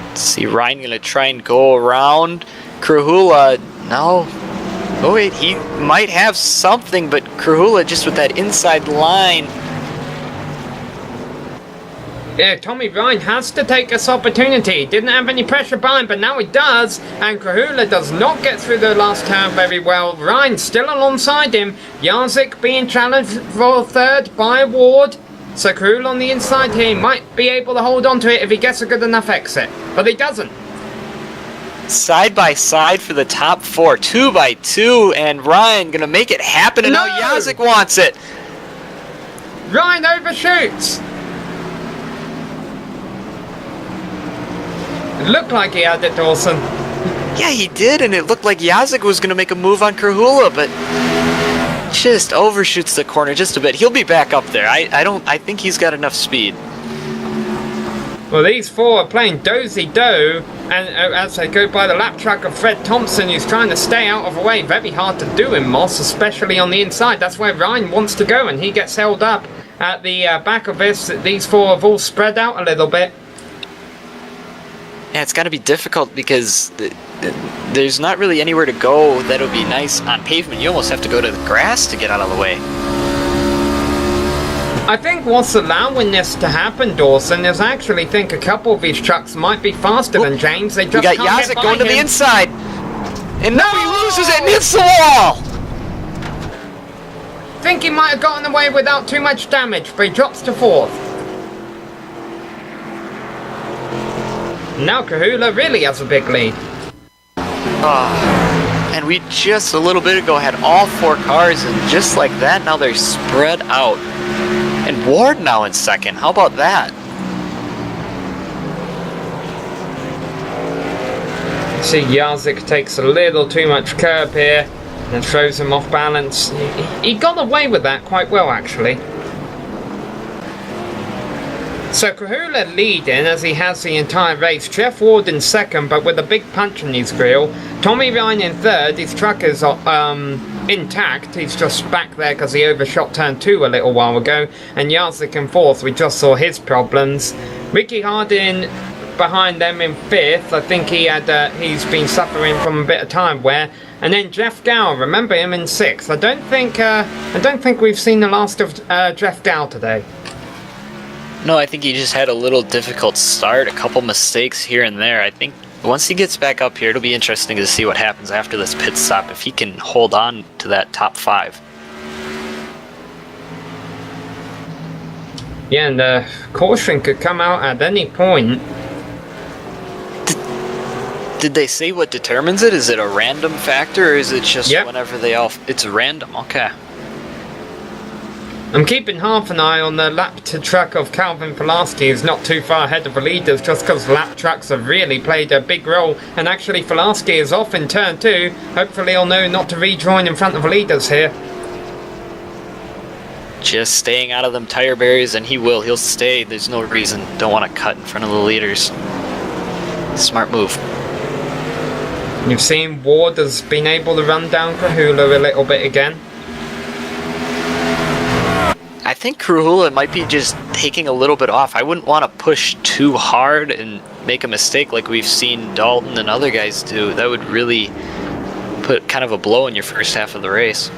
Let's see, Ryan going to try and go around. Kahula, no. Oh wait, he might have something, but Kahula just with that inside line. Yeah, Tommy Ryan has to take this opportunity. Didn't have any pressure behind, but now he does. And Krahula does not get through the last turn very well. Ryan still alongside him. Jarzik being challenged for third by Ward. So Krahula on the inside here might be able to hold on to it if he gets a good enough exit. But he doesn't. Side by side for the top 4, 2 by 2, and Ryan gonna make it happen, and now Jarzik wants it. Ryan overshoots. It looked like he had it, Dawson. Yeah, he did, and it looked like Jarzik was going to make a move on Krahula, but just overshoots the corner just a bit. He'll be back up there. I think he's got enough speed. Well, these 4 are playing dozy-do, and as they go by the lap track of Fred Thompson, who's trying to stay out of the way. Very hard to do in Moss, especially on the inside. That's where Ryan wants to go, and he gets held up at the back of this. These 4 have all spread out a little bit. Yeah, it's got to be difficult because there's not really anywhere to go that'll be nice on pavement. You almost have to go to the grass to get out of the way. I think what's allowing this to happen, Dawson, is I actually think a couple of these trucks might be faster than James. They just We got can't get Jarzik by going to the him. inside, and now he loses it and hits the wall. I think he might have gotten away without too much damage, but he drops to 4th. Now Krahula really has a big lead. And we just a little bit ago had all 4 cars, and just like that, now they're spread out. And Ward now in second. How about that? See, Jarzik takes a little too much curb here and throws him off balance. He got away with that quite well, actually. So Krahula leading as he has the entire race. Jeff Ward in second, but with a big punch in his grill. Tommy Ryan in third. His truck is intact. He's just back there because he overshot turn 2 a little while ago. And Jarzik in fourth. We just saw his problems. Ricky Hardin behind them in fifth. I think he's been suffering from a bit of time wear. And then Jeff Gow, remember him in sixth. I don't think we've seen the last of Jeff Gow today. No, I think he just had a little difficult start, a couple mistakes here and there. I think once he gets back up here, it'll be interesting to see what happens after this pit stop, if he can hold on to that top 5. Yeah, and the caution could come out at any point. Did they say what determines it? Is it a random factor, or is it just whenever they all... It's random, okay. I'm keeping half an eye on the lap to truck of Calvin Pulaski, who's not too far ahead of the leaders, just because lap trucks have really played a big role. And actually Pulaski is off in turn 2. Hopefully he'll know not to rejoin in front of the leaders here. Just staying out of them tire barriers, and he will. He'll stay. There's no reason. Don't want to cut in front of the leaders. Smart move. You've seen Ward has been able to run down Krahula a little bit again. I think Krahula might be just taking a little bit off. I wouldn't want to push too hard and make a mistake like we've seen Dalton and other guys do. That would really put kind of a blow in your first half of the race.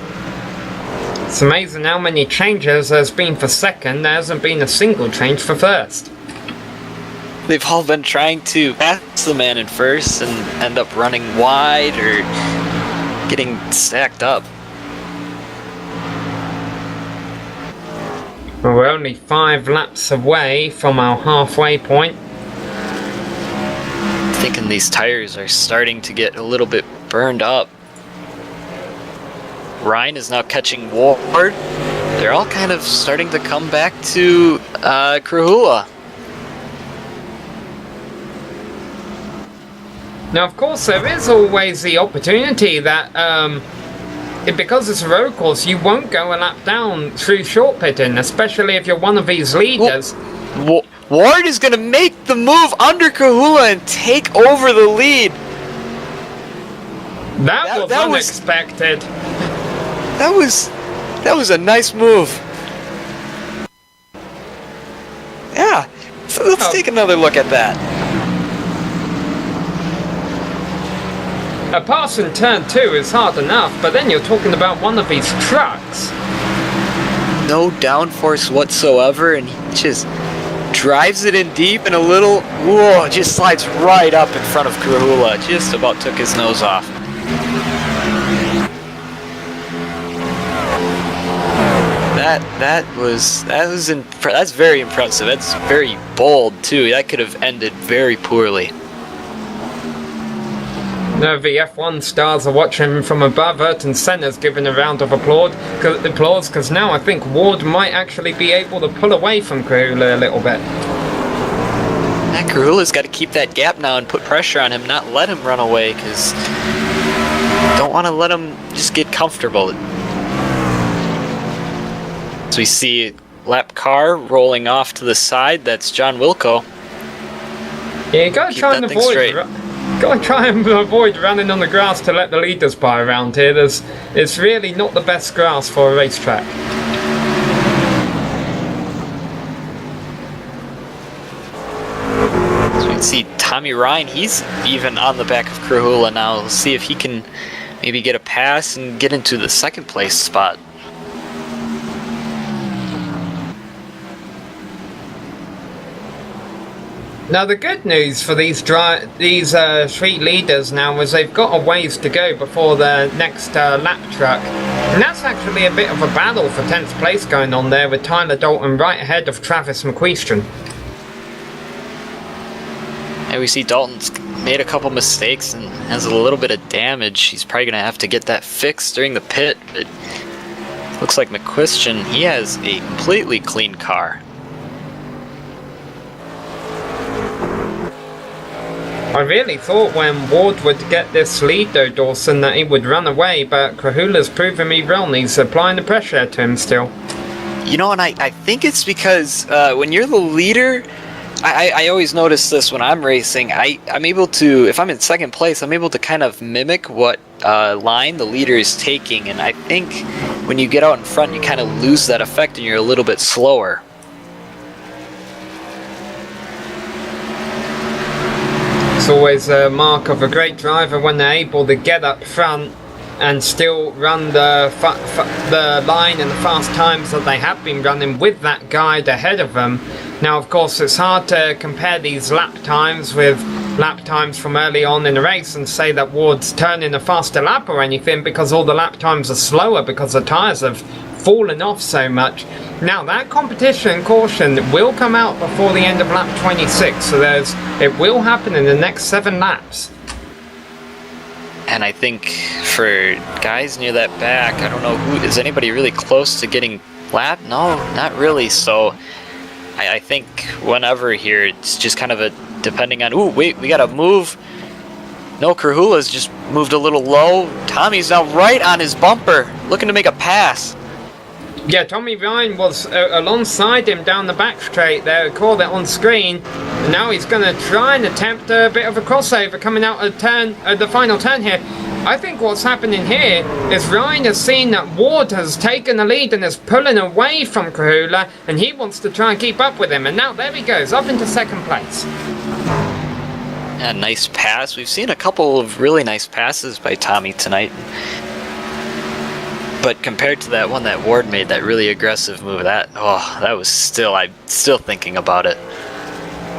It's amazing how many changes there's been for second. There hasn't been a single change for first. They've all been trying to pass the man in first and end up running wide or getting stacked up. Well, we're only 5 laps away from our halfway point. Thinking these tires are starting to get a little bit burned up. Ryan is now catching Ward. They're all kind of starting to come back to Krahula. Now, of course, there is always the opportunity that because it's a road course, you won't go a lap down through short pitting, especially if you're one of these leaders. Ward is going to make the move under Krahula and take over the lead. That was unexpected. That was a nice move. Yeah, so let's take another look at that. A pass in turn 2 is hard enough, but then you're talking about one of these trucks. No downforce whatsoever, and he just drives it in deep and a little, whoa, just slides right up in front of Krahula. Just about took his nose off. That's very impressive. That's very bold too. That could have ended very poorly. No, the F1 stars are watching from above. Ayrton Senna's giving a round of applause because now I think Ward might actually be able to pull away from Krahula a little bit. And Krahula's got to keep that gap now and put pressure on him, not let him run away, because don't want to let him just get comfortable. So we see lap car rolling off to the side. That's John Wilco. Yeah, you gotta try and avoid running on the grass to let the leaders by around here. It's really not the best grass for a racetrack. So we can see Tommy Ryan, he's even on the back of Krahula now. We'll see if he can maybe get a pass and get into the second place spot. Now the good news for these three leaders now is they've got a ways to go before the next lap truck. And that's actually a bit of a battle for 10th place going on there with Tyler Dalton right ahead of Travis McQuestrian. And we see Dalton's made a couple mistakes and has a little bit of damage. He's probably going to have to get that fixed during the pit. But looks like McQuestrian, he has a completely clean car. I really thought when Ward would get this lead though, Dawson, that he would run away, but Krahula's proven me wrong. He's applying the pressure to him still. You know, and I think it's because when you're the leader, I always notice this when I'm racing. I'm able to, if I'm in second place, I'm able to kind of mimic what line the leader is taking, and I think when you get out in front, you kind of lose that effect and you're a little bit slower. It's always a mark of a great driver when they're able to get up front and still run the line and the fast times that they have been running with that guide ahead of them. Now, of course, it's hard to compare these lap times with lap times from early on in the race and say that Ward's turning a faster lap or anything, because all the lap times are slower because the tyres have fallen off so much. Now that competition caution will come out before the end of lap 26, so it will happen in the next 7 laps. And I think for guys near that back, I don't know is anybody really close to getting lapped? No, not really. So I think whenever here, it's just kind of a depending on. Ooh, wait, we got to move. No, Krahula's just moved a little low. Tommy's now right on his bumper, looking to make a pass. Yeah, Tommy Ryan was alongside him down the back straight there, called it on screen. And now he's going to try and attempt a bit of a crossover coming out of the final turn here. I think what's happening here is Ryan has seen that Ward has taken the lead and is pulling away from Krahula, and he wants to try and keep up with him. And now there he goes, up into second place. A nice pass. We've seen a couple of really nice passes by Tommy tonight. But compared to that one that Ward made, that really aggressive move, that was still, I'm still thinking about it.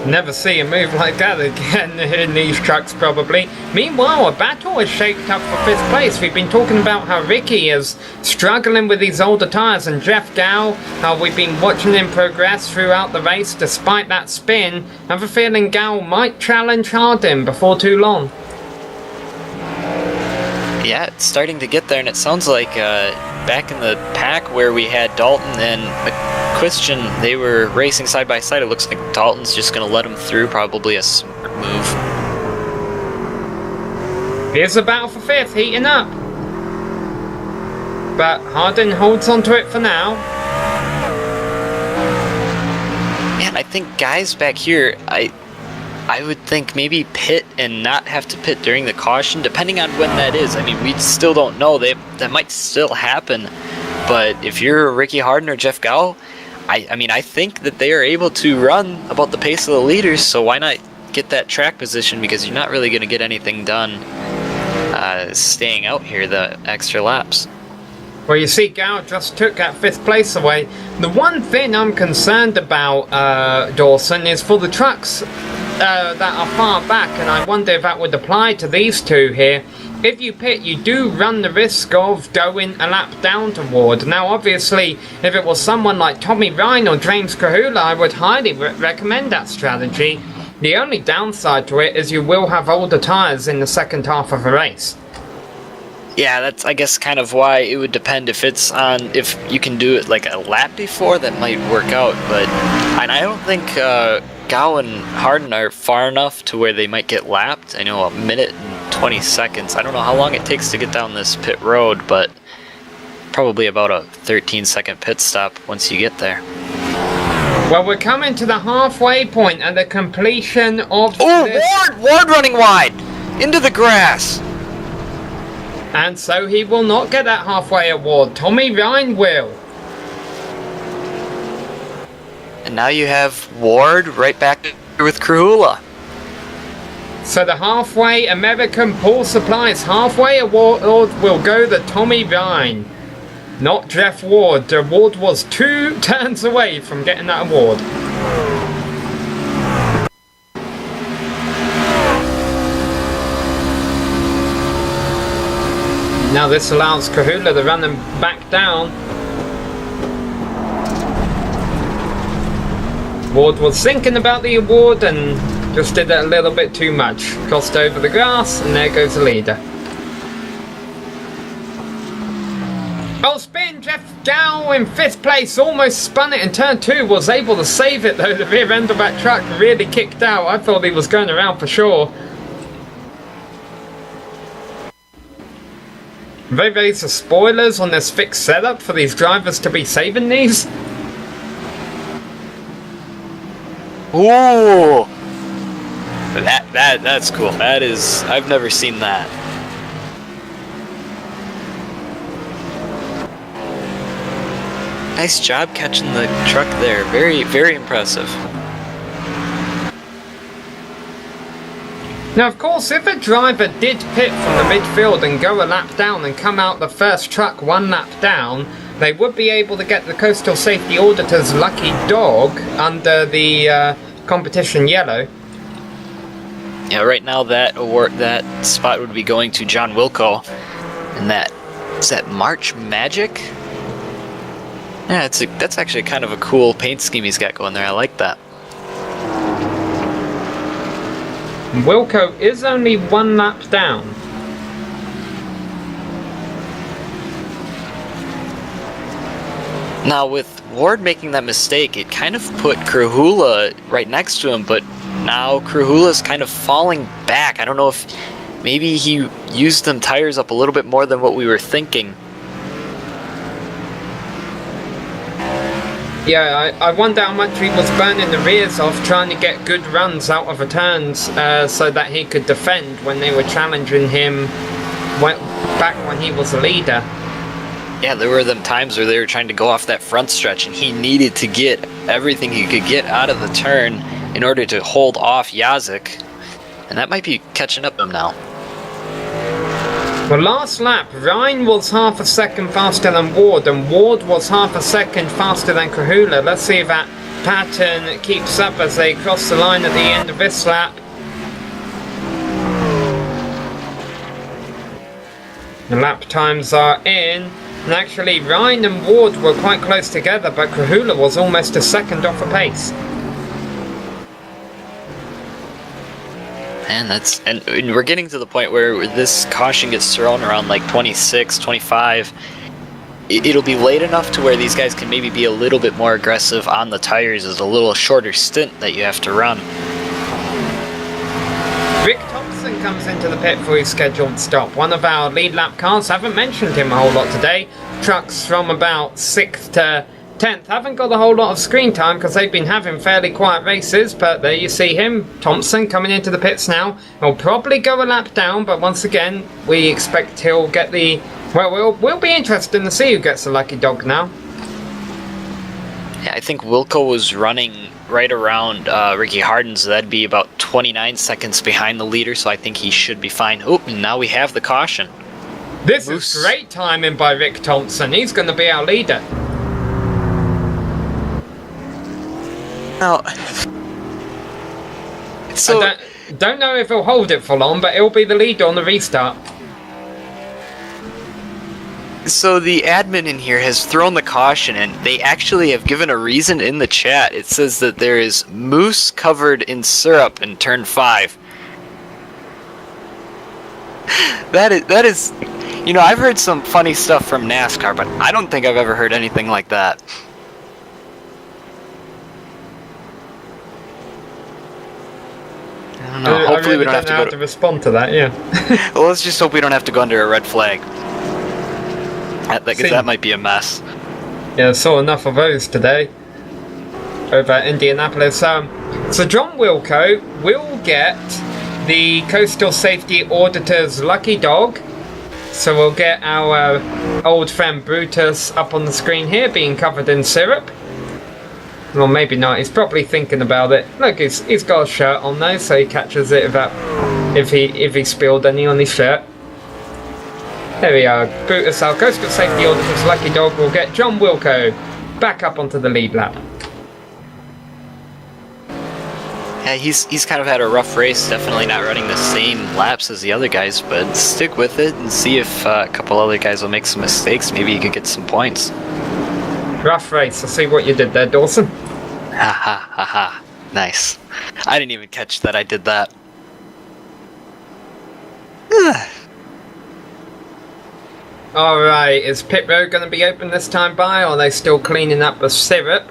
Never see a move like that again in these trucks, probably. Meanwhile, a battle is shaped up for 5th place. We've been talking about how Ricky is struggling with these older tyres, and Jeff Gow, how we've been watching him progress throughout the race despite that spin. I have a feeling Gow might challenge Hardin before too long. Yeah, it's starting to get there, and it sounds like back in the pack where we had Dalton and McQuestrian, they were racing side by side. It looks like Dalton's just going to let him through, probably a smart move. Here's the battle for 5th, heating up. But Hardin holds on to it for now. Man, I think guys back here, I would think maybe pit and not have to pit during the caution, depending on when that is. I mean, we still don't know. That might still happen. But if you're Ricky Hardin or Jeff Gow, I mean, I think that they are able to run about the pace of the leaders, so why not get that track position, because you're not really going to get anything done staying out here the extra laps. Well, you see, Gow just took that 5th place away. The one thing I'm concerned about, Dawson, is for the trucks that are far back, and I wonder if that would apply to these two here. If you pit, you do run the risk of going a lap down to Ward. Now, obviously, if it was someone like Tommy Ryan or James Kahula, I would highly recommend that strategy. The only downside to it is you will have older tyres in the second half of a race. Yeah, that's, I guess, kind of why it would depend if it's on, if you can do it like a lap before, that might work out, but I don't think Gow and Harden are far enough to where they might get lapped. I know 1 minute and 20 seconds. I don't know how long it takes to get down this pit road, but probably about a 13-second pit stop once you get there. Well, we're coming to the halfway point and the completion of Ward running wide! Into the grass! And so he will not get that halfway award. Tommy Ryan will. And now you have Ward right back with Krahula. So the halfway American Pool Supplies halfway award will go to Tommy Ryan, not Jeff Ward. The award was 2 turns away from getting that award. Now this allows Kahula to run them back down. Ward was thinking about the award and just did it a little bit too much. Crossed over the grass and there goes the leader. Oh, spin! Jeff Gow in 5th place, almost spun it in turn 2, was able to save it though. The rear end of that truck really kicked out. I thought he was going around for sure. They raise the spoilers on this fixed setup for these drivers to be saving these. Ooh! That's cool. That is, I've never seen that. Nice job catching the truck there. Very, very impressive. Now, of course, if a driver did pit from the midfield and go a lap down and come out the first truck 1 lap down, they would be able to get the Coastal Safety Auditor's lucky dog under the competition yellow. Yeah, right now that award, that spot would be going to John Wilco, and is that March Magic? Yeah, that's actually kind of a cool paint scheme he's got going there. I like that. Wilco is only 1 lap down. Now with Ward making that mistake, it kind of put Krahula right next to him, but now Krahula's kind of falling back. I don't know if maybe he used them tires up a little bit more than what we were thinking. Yeah, I wonder how much he was burning the rears off trying to get good runs out of the turns so that he could defend when they were challenging him back when he was a leader. Yeah, there were them times where they were trying to go off that front stretch and he needed to get everything he could get out of the turn in order to hold off Yazik. And that might be catching up to him now. Well, last lap, Ryan was half a second faster than Ward, and Ward was half a second faster than Kahula. Let's see if that pattern keeps up as they cross the line at the end of this lap. The lap times are in, and actually Ryan and Ward were quite close together, but Kahula was almost a second off a pace. And we're getting to the point where this caution gets thrown around like 26, 25. It'll be late enough to where these guys can maybe be a little bit more aggressive on the tires as a little shorter stint that you have to run. Rick Thompson comes into the pit for his scheduled stop. One of our lead lap cars, haven't mentioned him a whole lot today. Trucks from about 6th to 10th haven't got a whole lot of screen time because they've been having fairly quiet races, but there you see him, Thompson, coming into the pits now. He'll probably go a lap down, but once again, we expect he'll get the... Well, we'll be interested to see who gets the lucky dog now. Yeah, I think Wilco was running right around Ricky Harden, so that'd be about 29 seconds behind the leader, so I think he should be fine. Oh, and now we have the caution. This Moose. is great timing by Rick Thompson. He's going to be our leader. Now, so I don't know if he'll hold it for long, but he'll be the leader on the restart. So the admin in here has thrown the caution, and they actually have given a reason in the chat. It says that there is moose covered in syrup in turn 5. That is, you know, I've heard some funny stuff from NASCAR, but I don't think I've ever heard anything like that. I don't know. Hopefully we don't have to go to respond to that. Yeah. Well, let's just hope we don't have to go under a red flag. Because that might be a mess. Yeah, saw enough of those today over at Indianapolis. So John Wilco will get the Coastal Safety Auditor's lucky dog. So we'll get our old friend Brutus up on the screen here, being covered in syrup. Well, maybe not. He's probably thinking about it. Look, he's got a shirt on though, so he catches it if he spilled any on his shirt. There we are. Brutus, our Coastal Safety Auditor's lucky dog, will get John Wilco back up onto the lead lap. Yeah, he's kind of had a rough race. Definitely not running the same laps as the other guys, but stick with it and see if a couple other guys will make some mistakes. Maybe you could get some points. Rough race. I see what you did there, Dawson. Ha ha ha ha. Nice. I didn't even catch that I did that. Alright, is pit road going to be open this time by, or are they still cleaning up the syrup?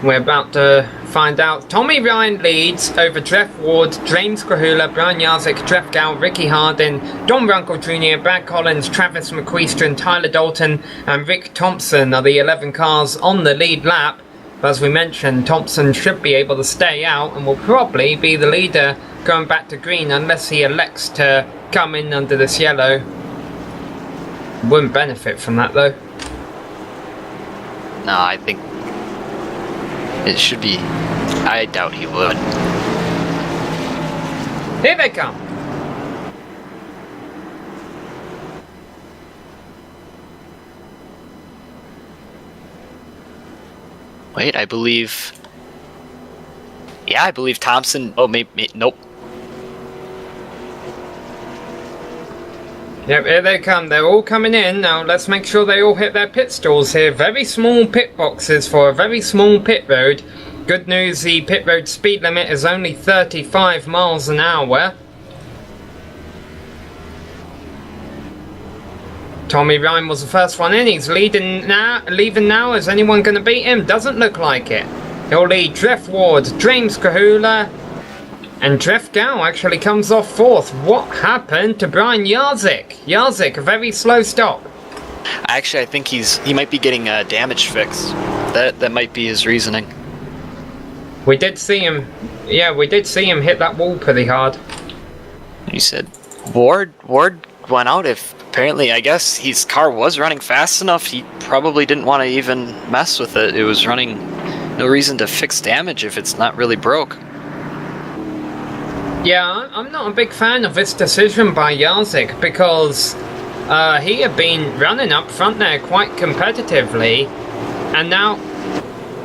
We're about to find out. Tommy Ryan leads over Jeff Ward, James Krahula, Brian Jarzik, Jeff Gow, Ricky Hardin, Don Runkle Jr., Brad Collins, Travis McQueestron, Tyler Dalton and Rick Thompson are the 11 cars on the lead lap. But as we mentioned, Thompson should be able to stay out and will probably be the leader going back to green unless he elects to come in under this yellow. Wouldn't benefit from that though. No, I think it should be. I doubt he would. Here they come. Wait, I believe. Yeah, I believe Thompson. Oh, maybe nope. Yep, here they come. They're all coming in. Now let's make sure they all hit their pit stalls here. Very small pit boxes for a very small pit road. Good news, the pit road speed limit is only 35 miles an hour. Tommy Ryan was the first one in. He's leaving now. Is anyone going to beat him? Doesn't look like it. He'll lead Jeff Ward, James Krahula, and Jeff Gow actually comes off fourth. What happened to Brian Jarzik? Jarzik, a very slow stop. Actually, I think he might be getting a damage fixed. That might be his reasoning. We did see him. Yeah, we did see him hit that wall pretty hard. He said Ward went out. If apparently, I guess his car was running fast enough, he probably didn't want to even mess with it. It was running. No reason to fix damage if it's not really broke. Yeah, I'm not a big fan of this decision by Jarzik because he had been running up front there quite competitively, and now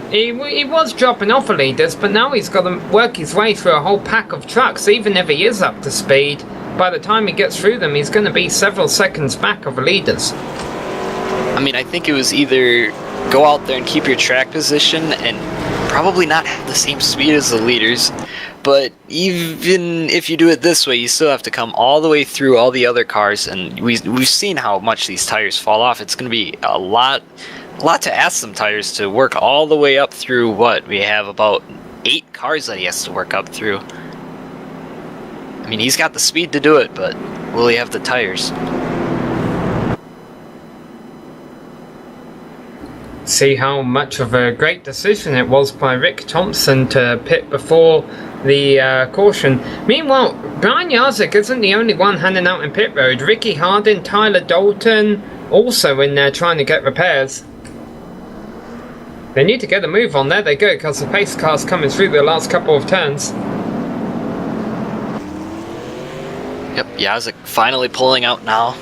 he was dropping off the leaders, but now he's got to work his way through a whole pack of trucks. Even if he is up to speed, by the time he gets through them, he's going to be several seconds back of the leaders. I mean, I think it was either go out there and keep your track position and probably not have the same speed as the leaders. But even if you do it this way, you still have to come all the way through all the other cars, and we've seen how much these tires fall off. It's going to be a lot to ask some tires to work all the way up through what? We have about 8 cars that he has to work up through. I mean, he's got the speed to do it, but will he have the tires? See how much of a great decision it was by Rick Thompson to pit before the caution. Meanwhile, Brian Jarzik isn't the only one handing out in pit road. Ricky Hardin, Tyler Dalton, also in there trying to get repairs. They need to get a move on. There they go, because the pace car's coming through the last couple of turns. Yep, Jarzik finally pulling out now.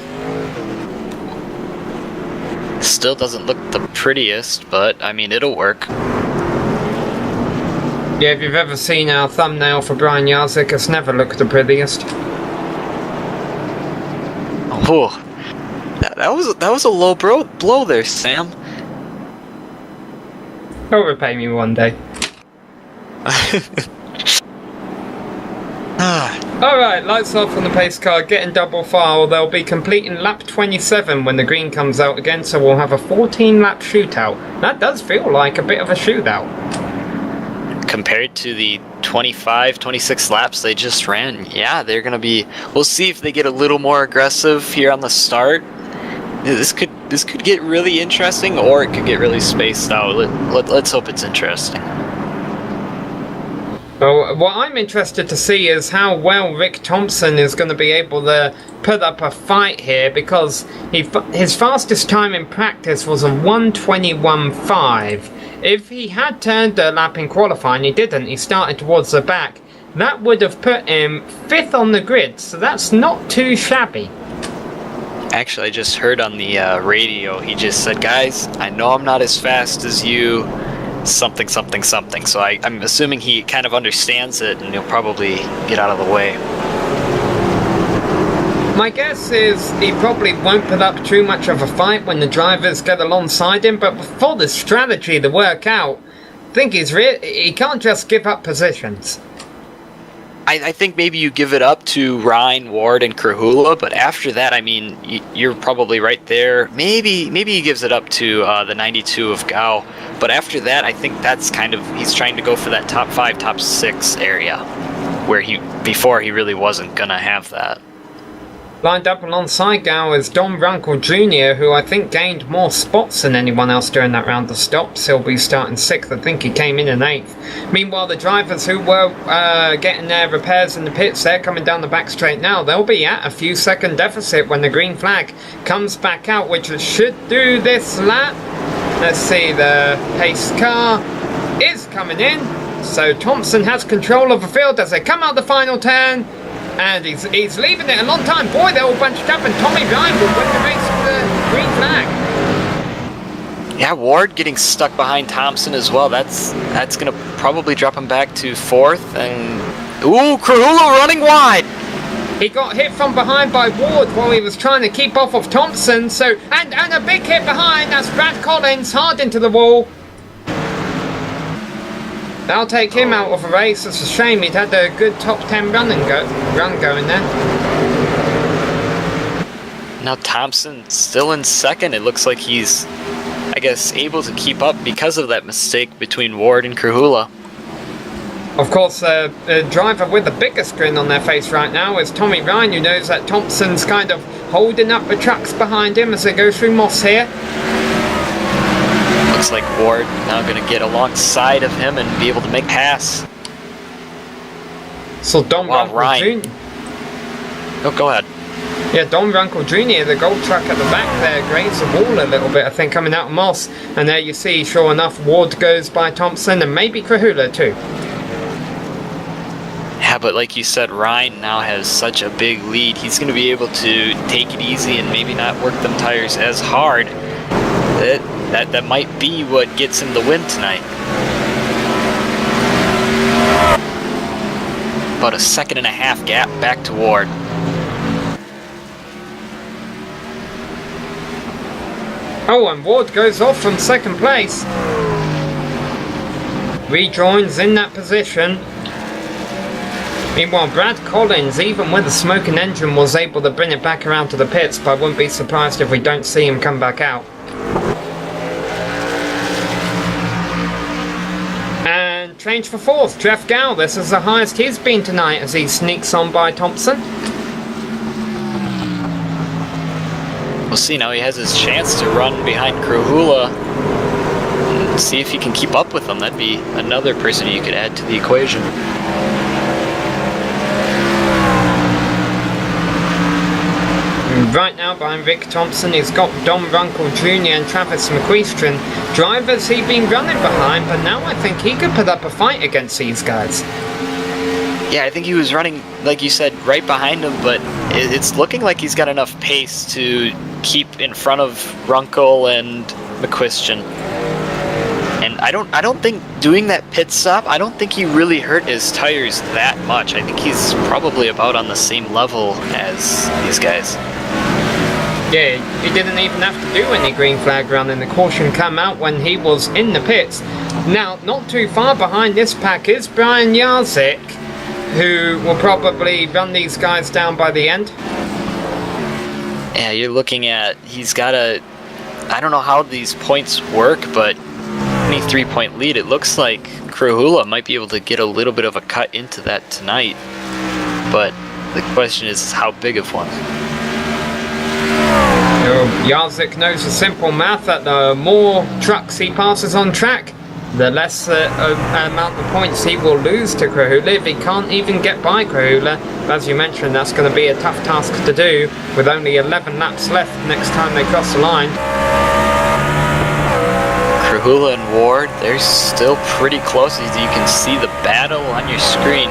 Still doesn't look the prettiest, but I mean, it'll work. Yeah, if you've ever seen our thumbnail for Brian Jarzik, it's never looked the prettiest. Oh, that was a low blow there, Sam. He'll repay me one day. Alright, lights off on the pace car, getting double file. They'll be completing lap 27 when the green comes out again, so we'll have a 14 lap shootout. That does feel like a bit of a shootout. Compared to the 25, 26 laps they just ran, yeah, they're going to be... We'll see if they get a little more aggressive here on the start. This could get really interesting, or it could get really spaced out. Let's hope it's interesting. Well, what I'm interested to see is how well Rick Thompson is going to be able to put up a fight here, because his fastest time in practice was a 1:21.5. If he had turned a lap in qualifying, he didn't. He started towards the back. That would have put him 5th on the grid, so that's not too shabby. Actually, I just heard on the radio, he just said, guys, I know I'm not as fast as you, something. So I'm assuming he kind of understands it, and he'll probably get out of the way. My guess is he probably won't put up too much of a fight when the drivers get alongside him, but for the strategy to work out, I think he can't just give up positions. I think maybe you give it up to Ryan, Ward, and Krahula, but after that, I mean, you're probably right there. Maybe he gives it up to the 92 of Gao, but after that, I think that's kind of, he's trying to go for that top 5, top 6 area, where before he really wasn't gonna have that. Lined up alongside Gao is Don Runkle Jr., who I think gained more spots than anyone else during that round of stops. He'll be starting 6th. I think he came in 8th. Meanwhile, the drivers who were getting their repairs in the pits, they're coming down the back straight now. They'll be at a few second deficit when the green flag comes back out, which it should do this lap. Let's see, the pace car is coming in. So Thompson has control of the field as they come out the final turn. And he's leaving it a long time. Boy, they're all bunched up, and Tommy Ryan will win the race with the green flag. Yeah, Ward getting stuck behind Thompson as well. That's going to probably drop him back to 4th. And ooh, Krahula running wide. He got hit from behind by Ward while he was trying to keep off of Thompson. So and a big hit behind. That's Brad Collins hard into the wall. That'll take him out of the race. It's a shame, he'd had a good top 10 run going there. Now Thompson still in 2nd. It looks like he's, I guess, able to keep up because of that mistake between Ward and Krahula. Of course, the driver with the biggest grin on their face right now is Tommy Ryan, who knows that Thompson's kind of holding up the trucks behind him as they go through Moss here. Looks like Ward now going to get alongside of him and be able to make pass. So Don Runkle Jr. Oh, go ahead. Yeah, Don Runkle Jr., the gold truck at the back there, grazed the wall a little bit, I think, coming out of Moss. And there you see, sure enough, Ward goes by Thompson and maybe Krahula too. Yeah, but like you said, Ryan now has such a big lead. He's going to be able to take it easy and maybe not work them tires as hard. That might be what gets him the win tonight. About a 1.5 gap back to Ward. Oh, and Ward goes off from 2nd place. Rejoins in that position. Meanwhile, Brad Collins, even with a smoking engine, was able to bring it back around to the pits, but I wouldn't be surprised if we don't see him come back out. Change for 4th, Jeff Gow. This is the highest he's been tonight as he sneaks on by Thompson. We'll see now. He has his chance to run behind Krahula and see if he can keep up with them. That'd be another person you could add to the equation. Right now behind Rick Thompson, he's got Don Runkle Jr. and Travis McQueistron. Drivers he'd been running behind, but now I think he could put up a fight against these guys. Yeah, I think he was running, like you said, right behind him, but it's looking like he's got enough pace to keep in front of Runkle and McQuistion. And I don't think doing that pit stop, I don't think he really hurt his tires that much. I think he's probably about on the same level as these guys. Yeah, he didn't even have to do any green flag running. The caution came out when he was in the pits. Now, not too far behind this pack is Brian Jarzik, who will probably run these guys down by the end. Yeah, you're looking at, he's got a, I don't know how these points work, but 23-point lead. It looks like Krahula might be able to get a little bit of a cut into that tonight, but the question is how big of one. Jarzik knows the simple math that the more trucks he passes on track, the less amount of points he will lose to Krahula if he can't even get by Krahula. As you mentioned, that's going to be a tough task to do with only 11 laps left next time they cross the line. Krahula and Ward, they're still pretty close. As you can see the battle on your screen.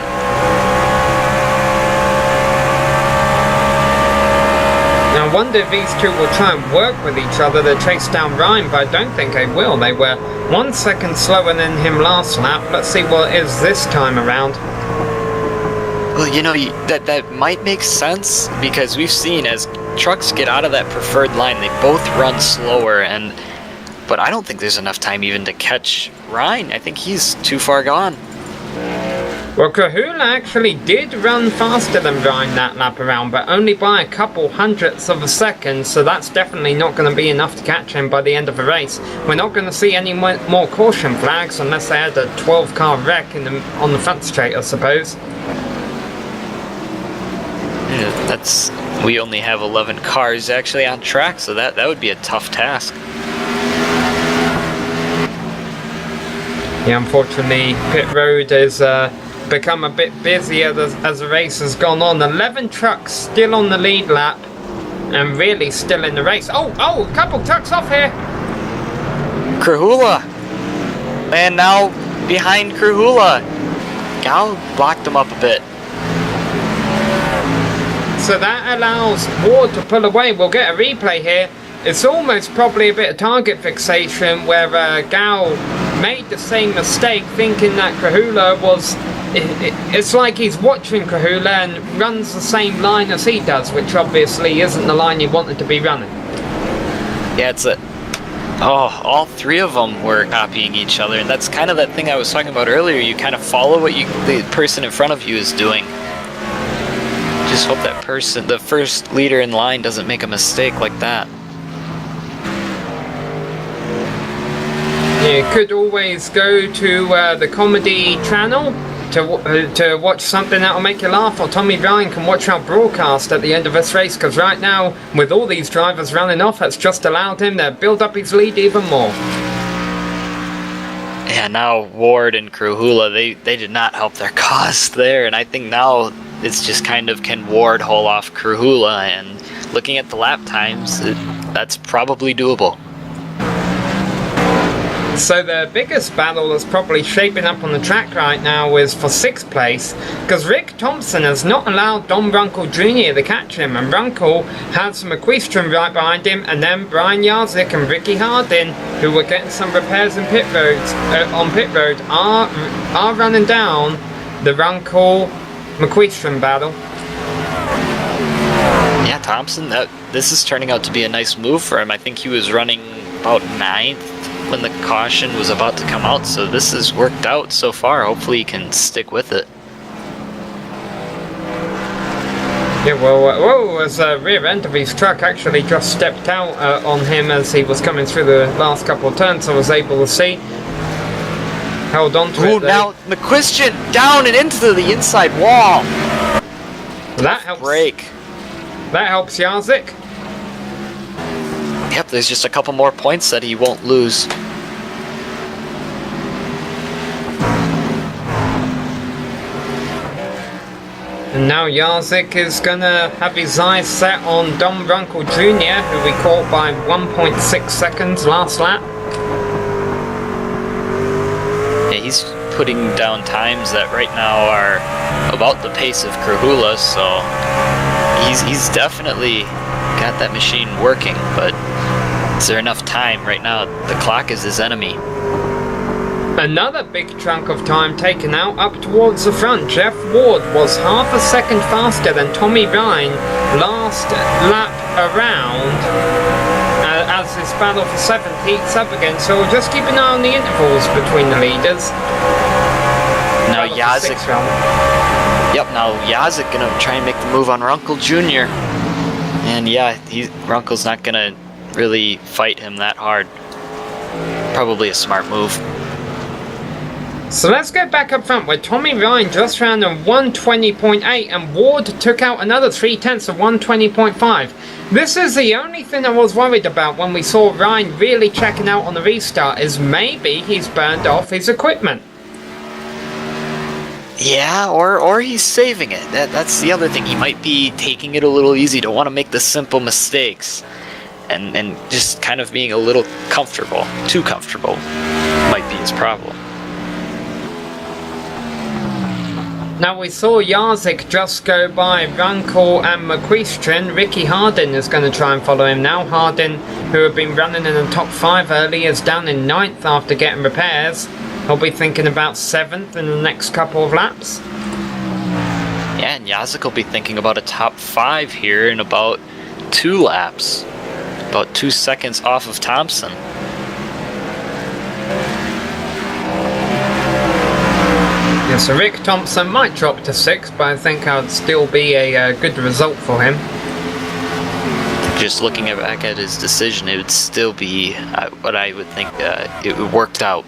Now I wonder if these two will try and work with each other to chase down Ryan, but I don't think they will. They were 1 second slower than him last lap. Let's see what it is this time around. Well, you know, that might make sense because we've seen as trucks get out of that preferred line, they both run slower, but I don't think there's enough time even to catch Ryan. I think he's too far gone. Well, Krahula actually did run faster than Ryan that lap around, but only by a couple hundredths of a second, so that's definitely not going to be enough to catch him by the end of the race. We're not going to see any more caution flags unless they had a 12-car wreck on the front straight, I suppose. Yeah, we only have 11 cars actually on track, so that would be a tough task. Yeah, unfortunately, pit road has become a bit busier as the race has gone on. 11 trucks still on the lead lap and really still in the race. Oh, a couple trucks off here. Krahula, and now behind Krahula, Gal blocked him up a bit. So that allows Ward to pull away. We'll get a replay here. It's almost probably a bit of target fixation where Gal made the same mistake thinking that Krahula was... It's like he's watching Krahula and runs the same line as he does, which obviously isn't the line you wanted to be running. Yeah, it's all three of them were copying each other, and that's kind of that thing I was talking about earlier. You kind of follow what the person in front of you is doing. Just hope that person, the first leader in line, doesn't make a mistake like that. You could always go to the comedy channel to watch something that will make you laugh, or Tommy Ryan can watch our broadcast at the end of this race, because right now, with all these drivers running off, that's just allowed him to build up his lead even more. Yeah, now Ward and Krahula, they did not help their cause there, and I think now it's just kind of, can Ward hold off Krahula, and looking at the lap times, that's probably doable. So the biggest battle that's probably shaping up on the track right now is for 6th place, because Rick Thompson has not allowed Dom Runkle Jr. to catch him, and Runkle has McQuistrom right behind him, and then Brian Jarzik and Ricky Hardin, who were getting some repairs in pit roads, on pit road, are running down the Runkle McQuistrom battle. Yeah, Thompson, this is turning out to be a nice move for him. I think he was running about 9th when the caution was about to come out, so this has worked out so far. Hopefully he can stick with it. Yeah, well, as the rear end of his truck actually just stepped out on him as he was coming through the last couple of turns, I was able to see. Held on to it. Now McQuistion down and into the inside wall. That helps. Break. That helps Jarzik. Yep, there's just a couple more points that he won't lose. And now Jarzik is gonna have his eyes set on Dom Runkle Jr., who we caught by 1.6 seconds last lap. Yeah, he's putting down times that right now are about the pace of Krahula, so he's definitely got that machine working, but is there enough time? Right now, the clock is his enemy. Another big chunk of time taken out up towards the front. Jeff Ward was half a second faster than Tommy Ryan last lap around as this battle for 7th heats up again, so we'll just keep an eye on the intervals between the leaders. Now Yazik. Yep, now Yazik gonna try and make the move on Runkle Jr. And yeah, Runkle's not gonna really fight him that hard. Probably a smart move. So let's get back up front where Tommy Ryan just ran a 120.8 and Ward took out another 0.3 of 120.5. This is the only thing I was worried about when we saw Ryan really checking out on the restart, is maybe he's burned off his equipment. Yeah, or he's saving it. That's the other thing. He might be taking it a little easy, don't want to make the simple mistakes. And just kind of being a little comfortable, too comfortable, might be his problem. Now we saw Yazik just go by Runkle and McQuestrian. Ricky Hardin is going to try and follow him now. Hardin, who had been running in the top 5 early, is down in 9th after getting repairs. He'll be thinking about 7th in the next couple of laps. Yeah, and Yazik will be thinking about a top 5 here in about 2 laps. About 2 seconds off of Thompson. Yeah, so Rick Thompson might drop to 6th, but I think that would still be a good result for him. Just looking back at his decision, it would still be what I would think it worked out.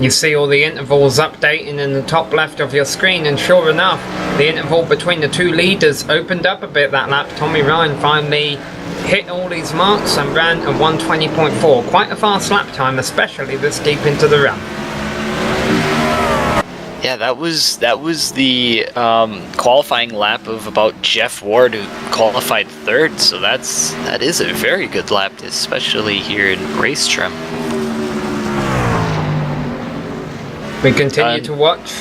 You see all the intervals updating in the top left of your screen, and sure enough, the interval between the 2 leaders opened up a bit that lap. Tommy Ryan finally hit all these marks and ran a 120.4. Quite a fast lap time, especially this deep into the run. Yeah, that was the qualifying lap of about Jeff Ward, who qualified 3rd. So that is a very good lap, especially here in race trim. We continue to watch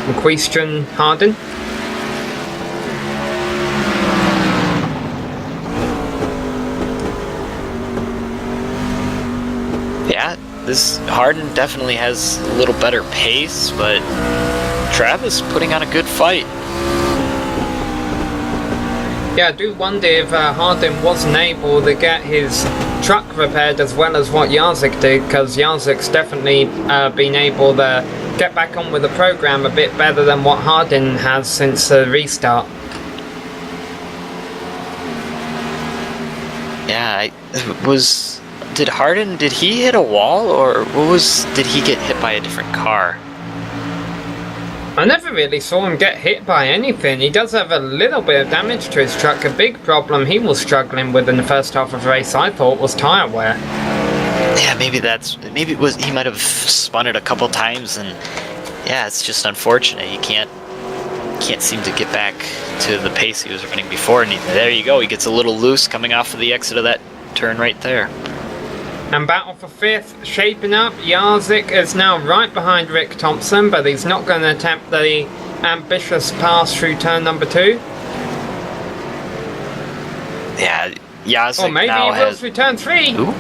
McQuestrian Hardin. Yeah, this Hardin definitely has a little better pace, but Travis putting on a good fight. Yeah, I do wonder if Hardin wasn't able to get his truck repaired as well as what Yazik did, because Yazik's definitely been able to get back on with the program a bit better than what Hardin has since the restart. Yeah, did he hit a wall, or did he get hit by a different car? I never really saw him get hit by anything. He does have a little bit of damage to his truck. A big problem he was struggling with in the first half of the race, I thought, was tyre wear. Yeah, maybe it was, he might have spun it a couple times, and yeah, it's just unfortunate. He can't seem to get back to the pace he was running before, and there you go, he gets a little loose coming off of the exit of that turn right there. And battle for 5th shaping up. Yazik is now right behind Rick Thompson, but he's not going to attempt the ambitious pass through turn number 2. Yeah, Yazik or maybe now he will through turn 3. Ooh.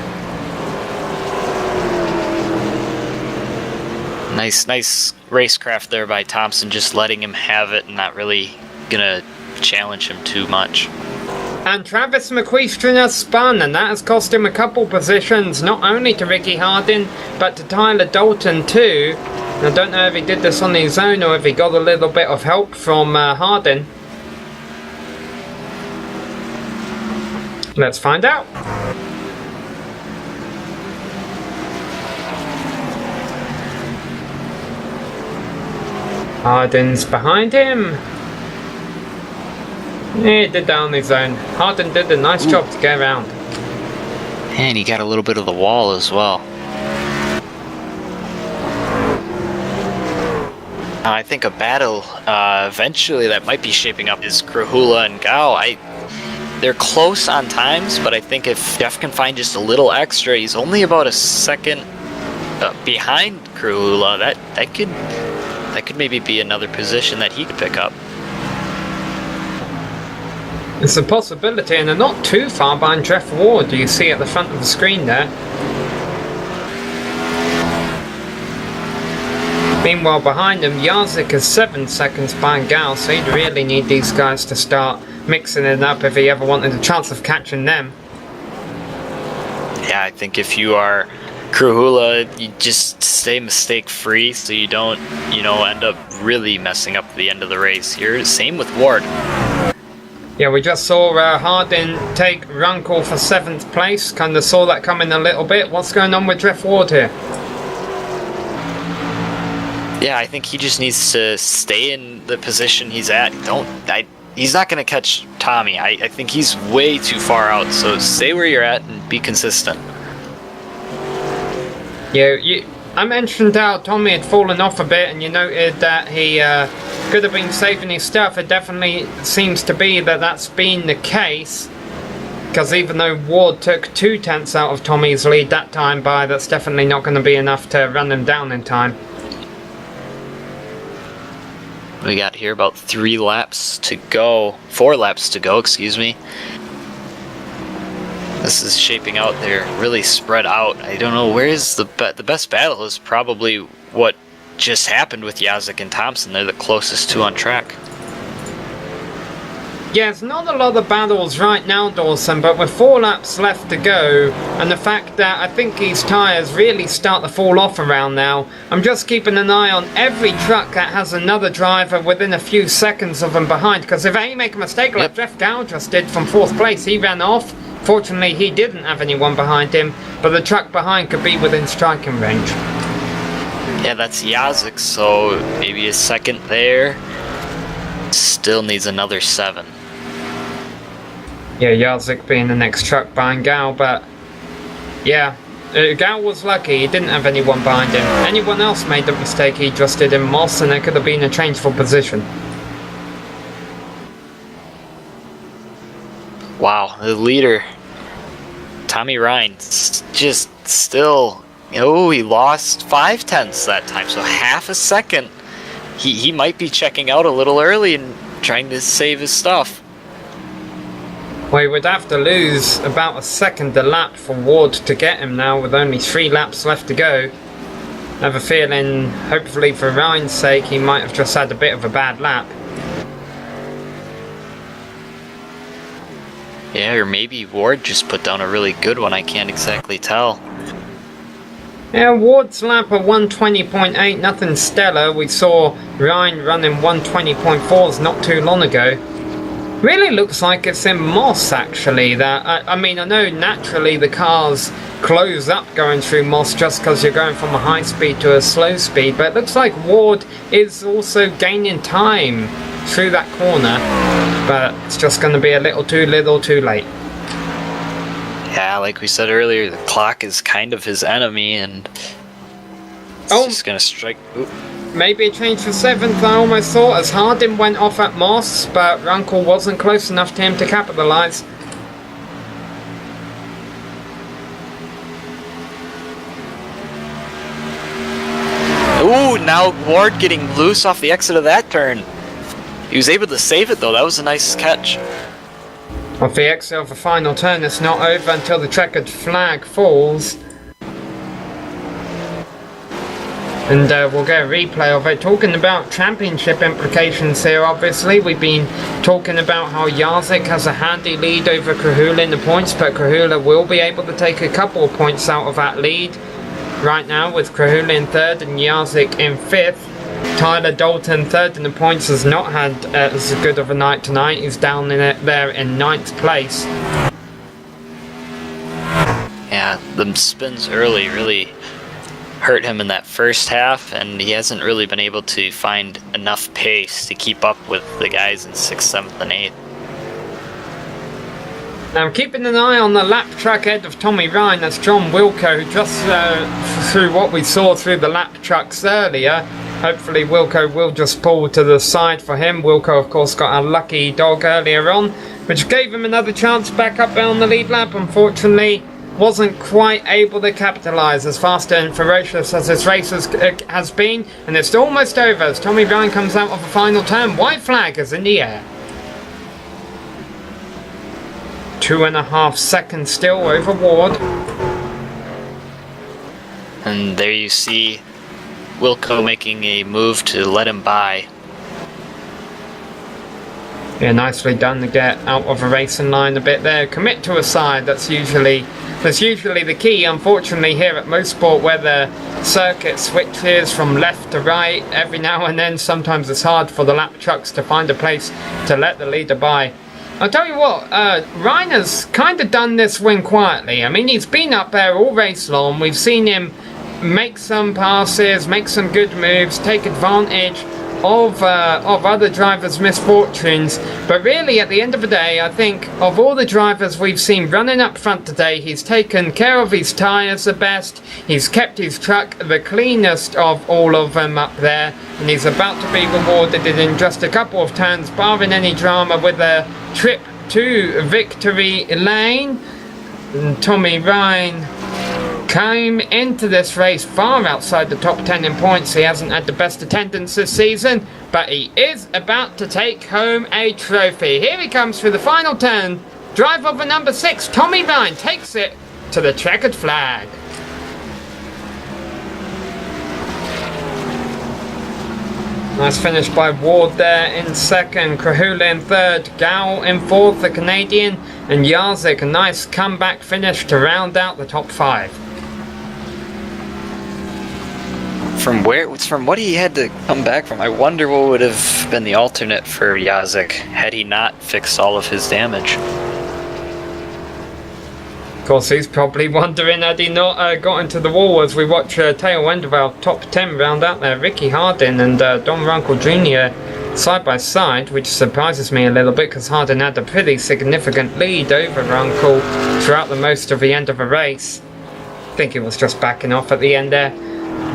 Nice racecraft there by Thompson, just letting him have it and not really gonna challenge him too much. And Travis McQuestrian has spun, and that has cost him a couple positions, not only to Ricky Hardin, but to Tyler Dalton too. I don't know if he did this on his own or if he got a little bit of help from Hardin. Let's find out. Hardin's behind him. Yeah, he did that on his own. Hardin did a nice job to get around. And he got a little bit of the wall as well. I think a battle eventually that might be shaping up is Krahula and Gao. They're close on times, but I think if Jeff can find just a little extra, he's only about a second behind Krahula. That could maybe be another position that he could pick up. It's a possibility, and they're not too far behind Jeff Ward, you see at the front of the screen there. Meanwhile, behind him, Jarzik is 7 seconds behind Gal, so he'd really need these guys to start mixing it up if he ever wanted a chance of catching them. Yeah, I think if you are Krahula, you just stay mistake-free so you don't, end up really messing up the end of the race here. Same with Ward. Yeah, we just saw Hardin take Runkle for 7th place. Kind of saw that coming a little bit. What's going on with Jeff Ward here? Yeah, I think he just needs to stay in the position he's at. He's not going to catch Tommy. I think he's way too far out, so stay where you're at and be consistent. Yeah, I mentioned how Tommy had fallen off a bit, and you noted that he could have been saving his stuff. It definitely seems to be that that's been the case, because even though Ward took 2 tenths out of Tommy's lead that time by, that's definitely not going to be enough to run him down in time. We got here about 4 laps to go, excuse me. This is shaping out there really spread out. I don't know, where's the best battle is probably what just happened with Jarzik and Thompson. They're the closest 2 on track. Yeah, it's not a lot of battles right now, Dawson, but with 4 laps left to go, and the fact that I think his tyres really start to fall off around now, I'm just keeping an eye on every truck that has another driver within a few seconds of them behind, because if they make a mistake like Jeff Dow just did from 4th place, he ran off. Fortunately, he didn't have anyone behind him, but the truck behind could be within striking range. Yeah, that's Jarzik, so maybe a second there. Still needs another 7. Yeah, Jarzik being the next truck behind Gal, but yeah, Gal was lucky, he didn't have anyone behind him. Anyone else made the mistake he just did in Moss, and there could have been a change for position. Wow, the leader, Tommy Ryan, just still, he lost 5 tenths that time, so half a second. He might be checking out a little early and trying to save his stuff. Well, he would have to lose about a second a lap for Ward to get him now, with only 3 laps left to go. I have a feeling, hopefully for Ryan's sake, he might have just had a bit of a bad lap. Yeah, or maybe Ward just put down a really good one, I can't exactly tell. Yeah, Ward's lap of 120.8, nothing stellar. We saw Ryan running 120.4s not too long ago. Really looks like it's in Moss, actually. I mean, I know naturally the cars close up going through Moss just because you're going from a high speed to a slow speed, but it looks like Ward is also gaining time through that corner, but it's just going to be a little too late. Yeah, like we said earlier, the clock is kind of his enemy, and it's just going to strike. Oop. Maybe a change for 7th, I almost thought, as Hardin went off at Moss, but Runkle wasn't close enough to him to capitalise. Ooh, now Ward getting loose off the exit of that turn. He was able to save it though, that was a nice catch. Off the exit of the final turn, it's not over until the checkered flag falls. And we'll get a replay of it. Talking about championship implications here, obviously. We've been talking about how Jarzik has a handy lead over Krahula in the points, but Krahula will be able to take a couple of points out of that lead. Right now, with Krahula in 3rd and Jarzik in 5th. Tyler Dalton, 3rd in the points, has not had as good of a night tonight. He's down in it there in 9th place. Yeah, them spins early really hurt him in that first half, and he hasn't really been able to find enough pace to keep up with the guys in 6th, 7th, and 8th. Now, I'm keeping an eye on the lap track ahead of Tommy Ryan. That's John Wilco, just through what we saw through the lap trucks earlier. Hopefully Wilco will just pull to the side for him. Wilco, of course, got a lucky dog earlier on, which gave him another chance back up there on the lead lap. Unfortunately, wasn't quite able to capitalise as fast and ferocious as this race has been. And it's almost over as Tommy Ryan comes out of the final turn. White flag is in the air. 2.5 seconds still over Ward. And there you see Wilco making a move to let him by. Yeah, nicely done to get out of a racing line a bit there. Commit to a side, that's usually the key. Unfortunately here at Motorsport, where the circuit switches from left to right every now and then, sometimes it's hard for the lap trucks to find a place to let the leader by. I'll tell you what, Reiner's kind of done this win quietly. I mean, he's been up there all race long. We've seen him make some passes, make some good moves, take advantage of other drivers' misfortunes, but really at the end of the day, I think of all the drivers we've seen running up front today, he's taken care of his tyres the best, he's kept his truck the cleanest of all of them up there, and he's about to be rewarded in just a couple of turns, barring any drama, with a trip to victory lane. And Tommy Ryan came into this race far outside the top 10 in points. He hasn't had the best attendance this season, but he is about to take home a trophy. Here he comes through the final turn. Drive over number 6, Tommy Ryan, takes it to the checkered flag. Nice finish by Ward there in second, Krahula in third, Gao in fourth, the Canadian, and Jarzik, a nice comeback finish to round out the top 5. From what he had to come back from, I wonder what would have been the alternate for Jarzik had he not fixed all of his damage. Of course, he's probably wondering, had he not got into the wall, as we watch tail end of our top 10 round out there. Ricky Hardin and Don Runkle Jr. side by side, which surprises me a little bit because Hardin had a pretty significant lead over Runkle throughout the most of the end of the race. I think he was just backing off at the end there.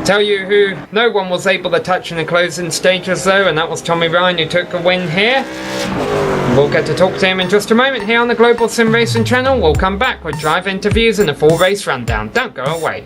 Tell you who no one was able to touch in the closing stages though, and that was Tommy Ryan, who took a win here. We'll get to talk to him in just a moment here on the Global Sim Racing channel. We'll come back with drive interviews and a full race rundown. Don't go away.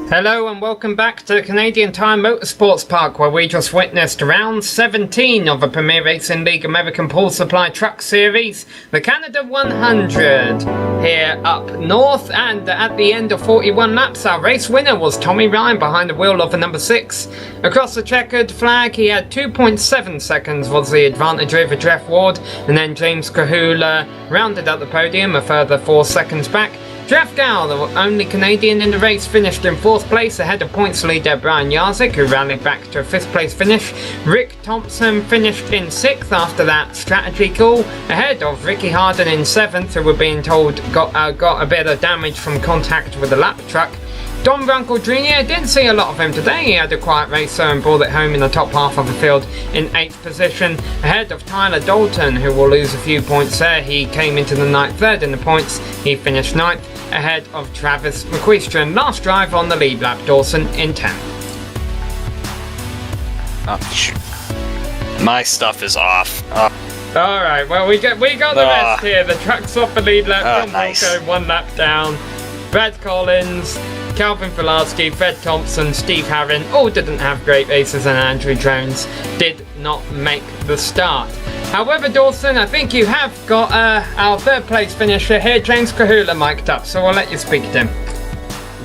Hello and welcome back to the Canadian Tire Motorsports Park, where we just witnessed round 17 of the Premier Racing League American Pool Supply Truck Series, the Canada 100. Here up north, and at the end of 41 laps, our race winner was Tommy Ryan behind the wheel of the number 6. Across the checkered flag, he had 2.7 seconds was the advantage over Jeff Ward, and then James Kahula rounded out the podium a further 4 seconds back. Jeff Gow, the only Canadian in the race, finished in 4th place ahead of points leader Brian Jarzik, who rallied back to a 5th place finish. Rick Thompson finished in 6th after that strategy call, ahead of Ricky Harden in 7th, who were being told got a bit of damage from contact with the lap truck. Don Runkle Jr. didn't see a lot of him today. He had a quiet race and brought it home in the top half of the field in 8th position, ahead of Tyler Dalton, who will lose a few points there. He came into the night 3rd in the points. He finished 9th, ahead of Travis McQuestrian. Last drive on the lead lap, Dawson in 10th. My stuff is off. Alright, well we got the rest here. The truck's off the lead lap. John nice. Walker 1 lap down. Brad Collins, Calvin Filarski, Fred Thompson, Steve Harron all didn't have great races, and Andrew Jones did not make the start. However, Dawson, I think you have got our 3rd place finisher here, James Kahula, mic'd up, so I'll let you speak to him.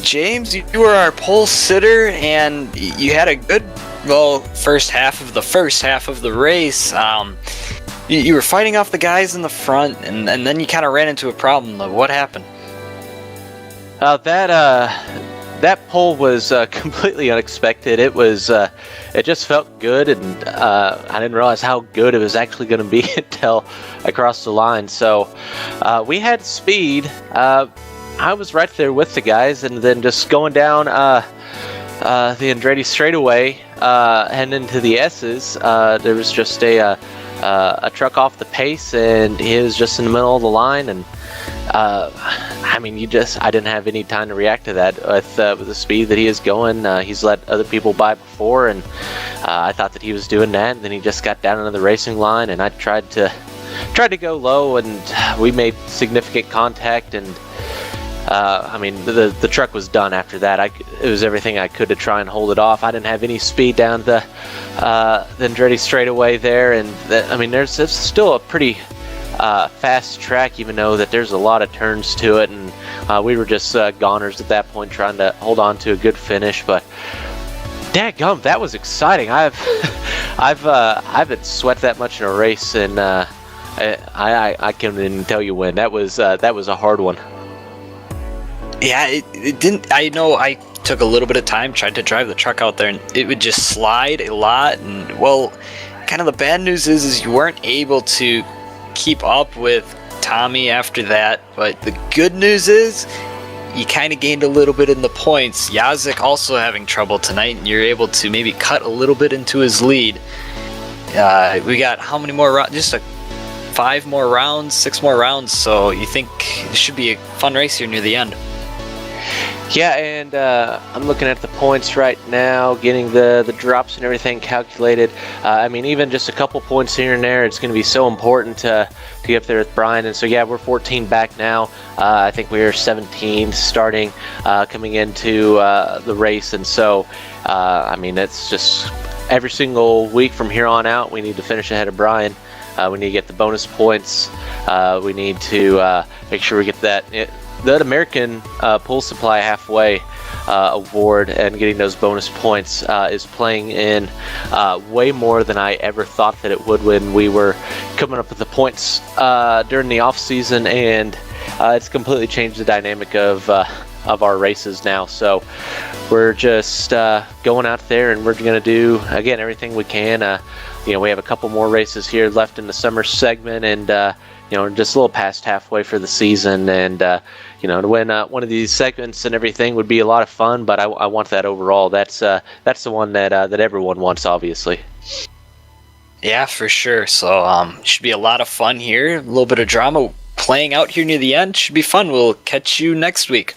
James, you were our pole sitter, and you had a good, first half of the race. You were fighting off the guys in the front, and then you kind of ran into a problem. What happened? That pole was completely unexpected. It was, it just felt good, and I didn't realize how good it was actually going to be until I crossed the line. So we had speed. I was right there with the guys, and then just going down the Andretti straightaway and into the S's, there was just a truck off the pace, and he was just in the middle of the line, and I didn't have any time to react to that with the speed that he is going. He's let other people by before, and I thought that he was doing that. And then he just got down into the racing line, and I tried to go low, and we made significant contact. And the truck was done after that. It was everything I could to try and hold it off. I didn't have any speed down the Andretti straightaway there, and it's still a pretty fast track, even though that there's a lot of turns to it, and we were just goners at that point, trying to hold on to a good finish. But dadgum, that was exciting. I haven't sweat that much in a race, and I can't even tell you when. That was a hard one. Yeah, it didn't. I know I took a little bit of time, tried to drive the truck out there, and it would just slide a lot. And kind of the bad news is you weren't able to keep up with Tommy after that, but the good news is you kind of gained a little bit in the points. Jarzik also having trouble tonight, and you're able to maybe cut a little bit into his lead. We got how many more rounds? Just 5 more rounds, 6 more rounds, so you think it should be a fun race here near the end. Yeah, and I'm looking at the points right now, getting the drops and everything calculated. Even just a couple points here and there, it's going to be so important to get up there with Brian. And so, yeah, we're 14 back now. I think we're 17 starting coming into the race. And so, it's just every single week from here on out, we need to finish ahead of Brian. We need to get the bonus points. We need to make sure we get that American Pool Supply Halfway award, and getting those bonus points is playing in way more than I ever thought that it would when we were coming up with the points during the off season, and it's completely changed the dynamic of our races now. So we're just going out there, and we're going to do again everything we can. We have a couple more races here left in the summer segment, and just a little past halfway for the season, and to win one of these segments and everything would be a lot of fun. But I want that overall. That's the one that everyone wants, obviously. Yeah, for sure. So should be a lot of fun here. A little bit of drama playing out here near the end. Should be fun. We'll catch you next week.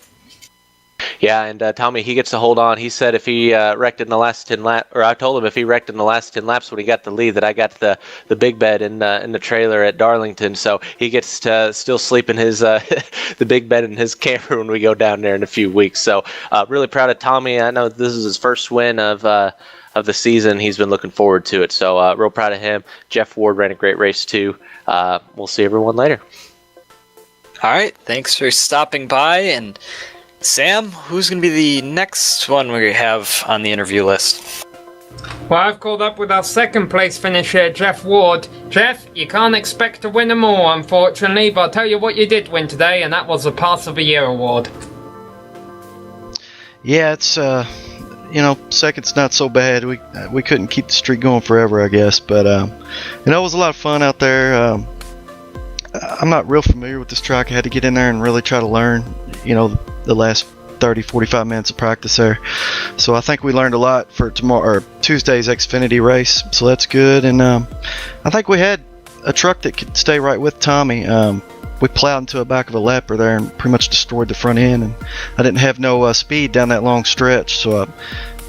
Yeah, and Tommy, he gets to hold on. He said if he wrecked in the last 10 laps, or I told him if he wrecked in the last 10 laps when he got the lead, that I got the big bed in the trailer at Darlington, so he gets to still sleep in his the big bed in his camper when we go down there in a few weeks. So really proud of Tommy. I know this is his first win of the season. He's been looking forward to it, so real proud of him. Jeff Ward ran a great race too. We'll see everyone later. All right, thanks for stopping by. And Sam, who's going to be the next one we have on the interview list? Well, I've called up with our second place finisher, Jeff Ward. Jeff, you can't expect to win them all, unfortunately, but I'll tell you what you did win today, and that was the Pass of the Year award. Yeah, it's second's not so bad. We couldn't keep the streak going forever, I guess, but it was a lot of fun out there. I'm not real familiar with this track. I had to get in there and really try to learn, the last 30-45 minutes of practice there. So I think we learned a lot for Tuesday's Xfinity race, so that's good. And I think we had a truck that could stay right with Tommy. We plowed into the back of a lapper there and pretty much destroyed the front end, and I didn't have no speed down that long stretch, so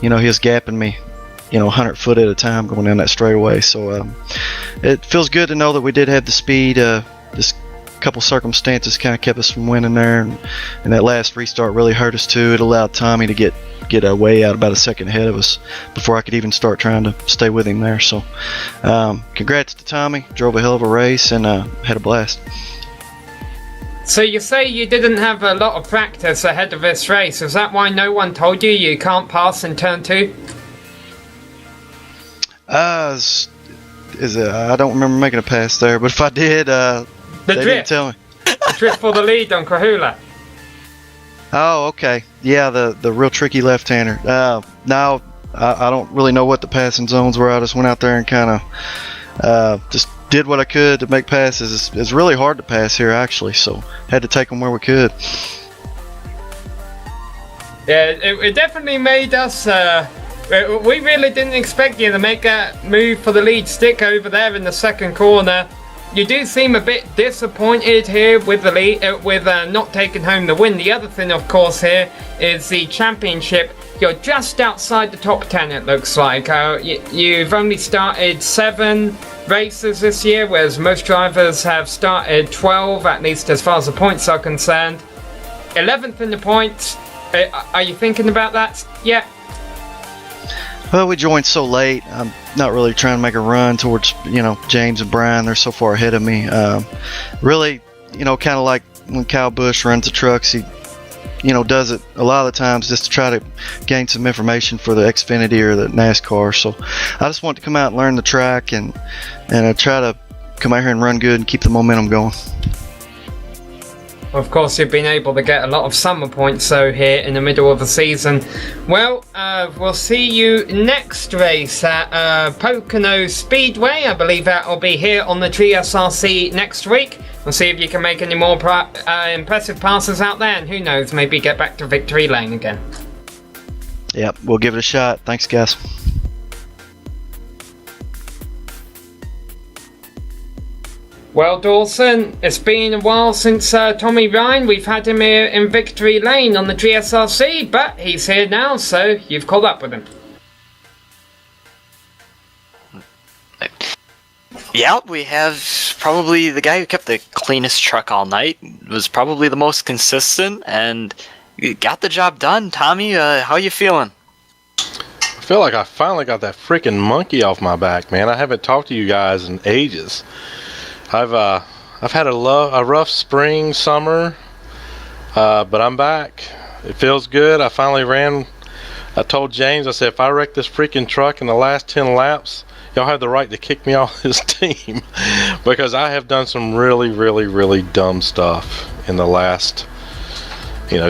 he was gapping me 100 foot at a time going down that straightaway. So it feels good to know that we did have the speed. Just a couple circumstances kind of kept us from winning there, and that last restart really hurt us too. It allowed Tommy to get way out about a second ahead of us before I could even start trying to stay with him there. So congrats to Tommy. Drove a hell of a race and had a blast. So you say you didn't have a lot of practice ahead of this race. Is that why no one told you can't pass in turn 2? I don't remember making a pass there, but if I did, they didn't tell me. The drift for the lead on Kahula. Oh, okay. Yeah, the real tricky left-hander. Now I don't really know what the passing zones were. I just went out there and kind of just did what I could to make passes. It's really hard to pass here, actually, so had to take them where we could. Yeah, it definitely made us... we really didn't expect you to make that move for the lead stick over there in the second corner. You do seem a bit disappointed here with the lead, with not taking home the win. The other thing, of course, here is the championship. You're just outside the top 10, it looks like. You've only started 7 races this year, whereas most drivers have started 12, at least as far as the points are concerned. 11th in the points. Are you thinking about that yet? Well, we joined so late. I'm not really trying to make a run towards, James and Brian. They're so far ahead of me. Really, kind of like when Kyle Busch runs the trucks, he, does it a lot of the times just to try to gain some information for the Xfinity or the NASCAR. So I just want to come out and learn the track and try to come out here and run good and keep the momentum going. Of course, you've been able to get a lot of summer points so here in the middle of the season. Well, we'll see you next race at Pocono Speedway. I believe that will be here on the GSRC next week. We'll see if you can make any more impressive passes out there, and who knows, maybe get back to victory lane again. Yep, we'll give it a shot. Thanks, guys. Well, Dawson, it's been a while since Tommy Ryan. We've had him here in Victory Lane on the GSRC, but he's here now, so you've caught up with him. Yeah, we have probably the guy who kept the cleanest truck all night, was probably the most consistent, and got the job done. Tommy, how you feeling? I feel like I finally got that freaking monkey off my back, man. I haven't talked to you guys in ages. I've had a rough spring, summer, but I'm back. It feels good. I finally ran. I told James, I said, if I wreck this freaking truck in the last 10 laps, y'all have the right to kick me off this team, because I have done some really, really, really dumb stuff in the last,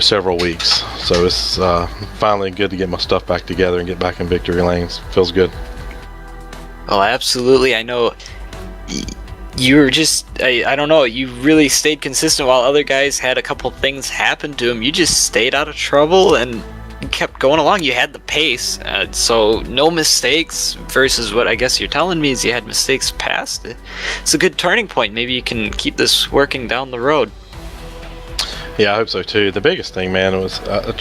several weeks. So it's finally good to get my stuff back together and get back in victory lanes. Feels good. Oh, absolutely. I know. You were just, I don't know, you really stayed consistent while other guys had a couple things happen to them. You just stayed out of trouble and kept going along. You had the pace, so no mistakes, versus what I guess you're telling me is you had mistakes past. It's a good turning point. Maybe you can keep this working down the road. Yeah, I hope so too. The biggest thing, man, was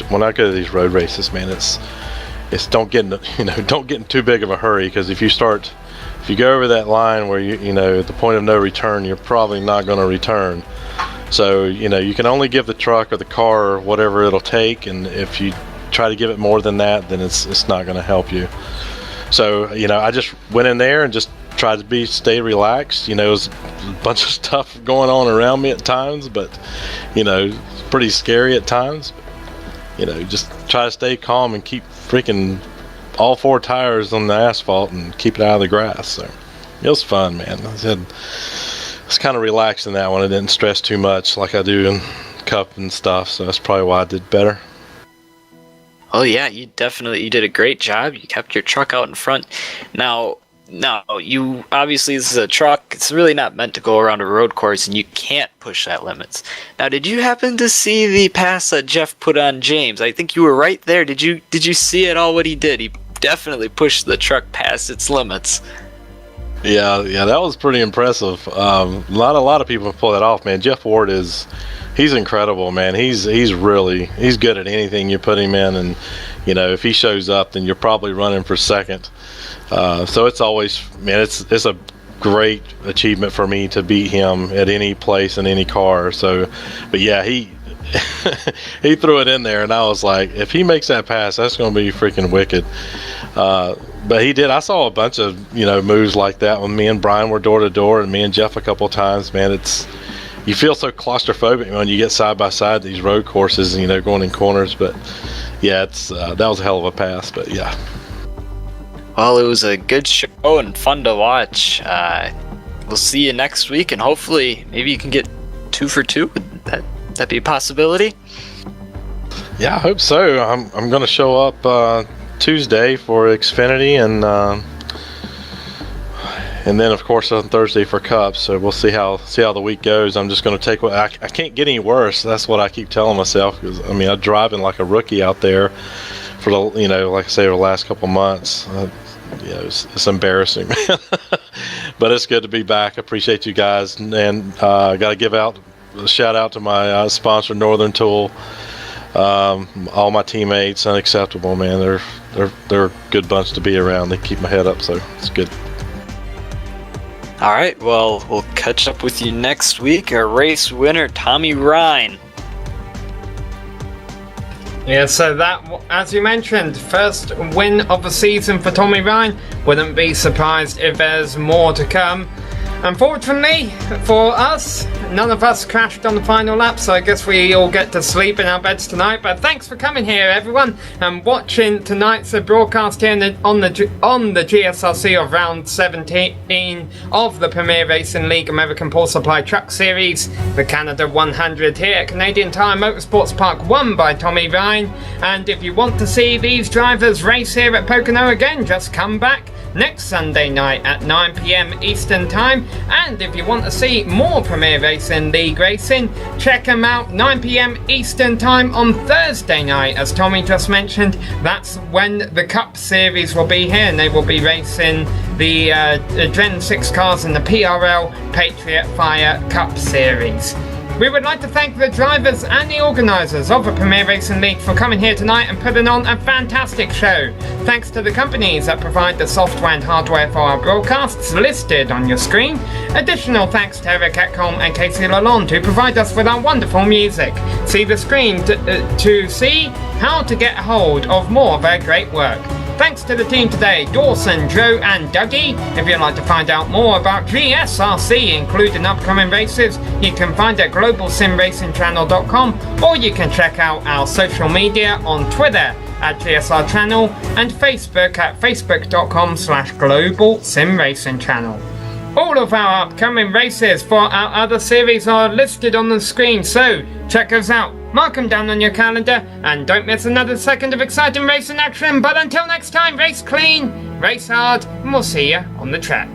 when I go to these road races, man, it's don't get in too big of a hurry, because if you go over that line where the point of no return, you're probably not going to return. So you can only give the truck or the car whatever it'll take, and if you try to give it more than that, then it's not going to help you. So I just went in there and just tried to stay relaxed. It was a bunch of stuff going on around me at times, but it's pretty scary at times. Just try to stay calm and keep freaking all 4 tires on the asphalt and keep it out of the grass. So it was fun, man. I was kind of relaxed in that one. I didn't stress too much like I do in Cup and stuff, so that's probably why I did better. Oh yeah, you did a great job. You kept your truck out in front. Now, you obviously, this is a truck. It's really not meant to go around a road course, and you can't push that limits. Now, did you happen to see the pass that Jeff put on James? I think you were right there. Did you see at all what he did? He definitely pushed the truck past its limits. Yeah, that was pretty impressive. A lot of people pull that off, man. Jeff Ward he's incredible, man. He's good at anything you put him in, and if he shows up, then you're probably running for second. So it's always, man, it's a great achievement for me to beat him at any place in any car. So, but yeah, he he threw it in there, and I was like, if he makes that pass, that's going to be freaking wicked. But he did. I saw a bunch of moves like that when me and Brian were door to door, and me and Jeff a couple of times. Man, you feel so claustrophobic when you get side by side these road courses, going in corners. But yeah, that was a hell of a pass. But yeah. Well, it was a good show and fun to watch. We'll see you next week, and hopefully maybe you can get 2 for 2. Would that be a possibility? Yeah, I hope so. I'm going to show up Tuesday for Xfinity, and then of course on Thursday for Cup. So we'll see how the week goes. I'm just going to take what I can't get any worse. That's what I keep telling myself, because I'm driving like a rookie out there for the like I say, over the last couple months. It's embarrassing, man. But it's good to be back. I appreciate you guys, and I got to give out a shout out to my sponsor, Northern Tool. All my teammates, unacceptable, man. They're a good bunch to be around. They keep my head up, so it's good. All right, well, we'll catch up with you next week. Our race winner, Tommy Ryan. Yeah, so that, as you mentioned, first win of the season for Tommy Ryan. Wouldn't be surprised if there's more to come. Unfortunately for us, none of us crashed on the final lap, so I guess we all get to sleep in our beds tonight. But thanks for coming here, everyone, and watching tonight's broadcast here on the GSRC of round 17 of the Premier Racing League American Pool Supply Truck Series, the Canada 100 here at Canadian Tire Motorsports Park, won by Tommy Ryan. And if you want to see these drivers race here at Pocono again, just come back next Sunday night at 9 PM Eastern Time. And if you want to see more Premier Racing League racing, check them out 9 PM Eastern Time on Thursday night. As Tommy just mentioned, that's when the Cup Series will be here, and they will be racing the Gen 6 cars in the PRL Patriot Fire Cup Series. We would like to thank the drivers and the organisers of the Premier Racing League for coming here tonight and putting on a fantastic show. Thanks to the companies that provide the software and hardware for our broadcasts listed on your screen. Additional thanks to Eric Ekholm and Casey Lalonde to provide us with our wonderful music. See the screen to see how to get hold of more of their great work. Thanks to the team today, Dawson, Joe and Dougie. If you'd like to find out more about GSRC, including upcoming races, you can find it at globalsimracingchannel.com, or you can check out our social media on Twitter at GSR Channel and Facebook at facebook.com/globalsimracingchannel. All of our upcoming races for our other series are listed on the screen, so check us out. Mark them down on your calendar and don't miss another second of exciting racing action. But until next time, race clean, race hard, and we'll see you on the track.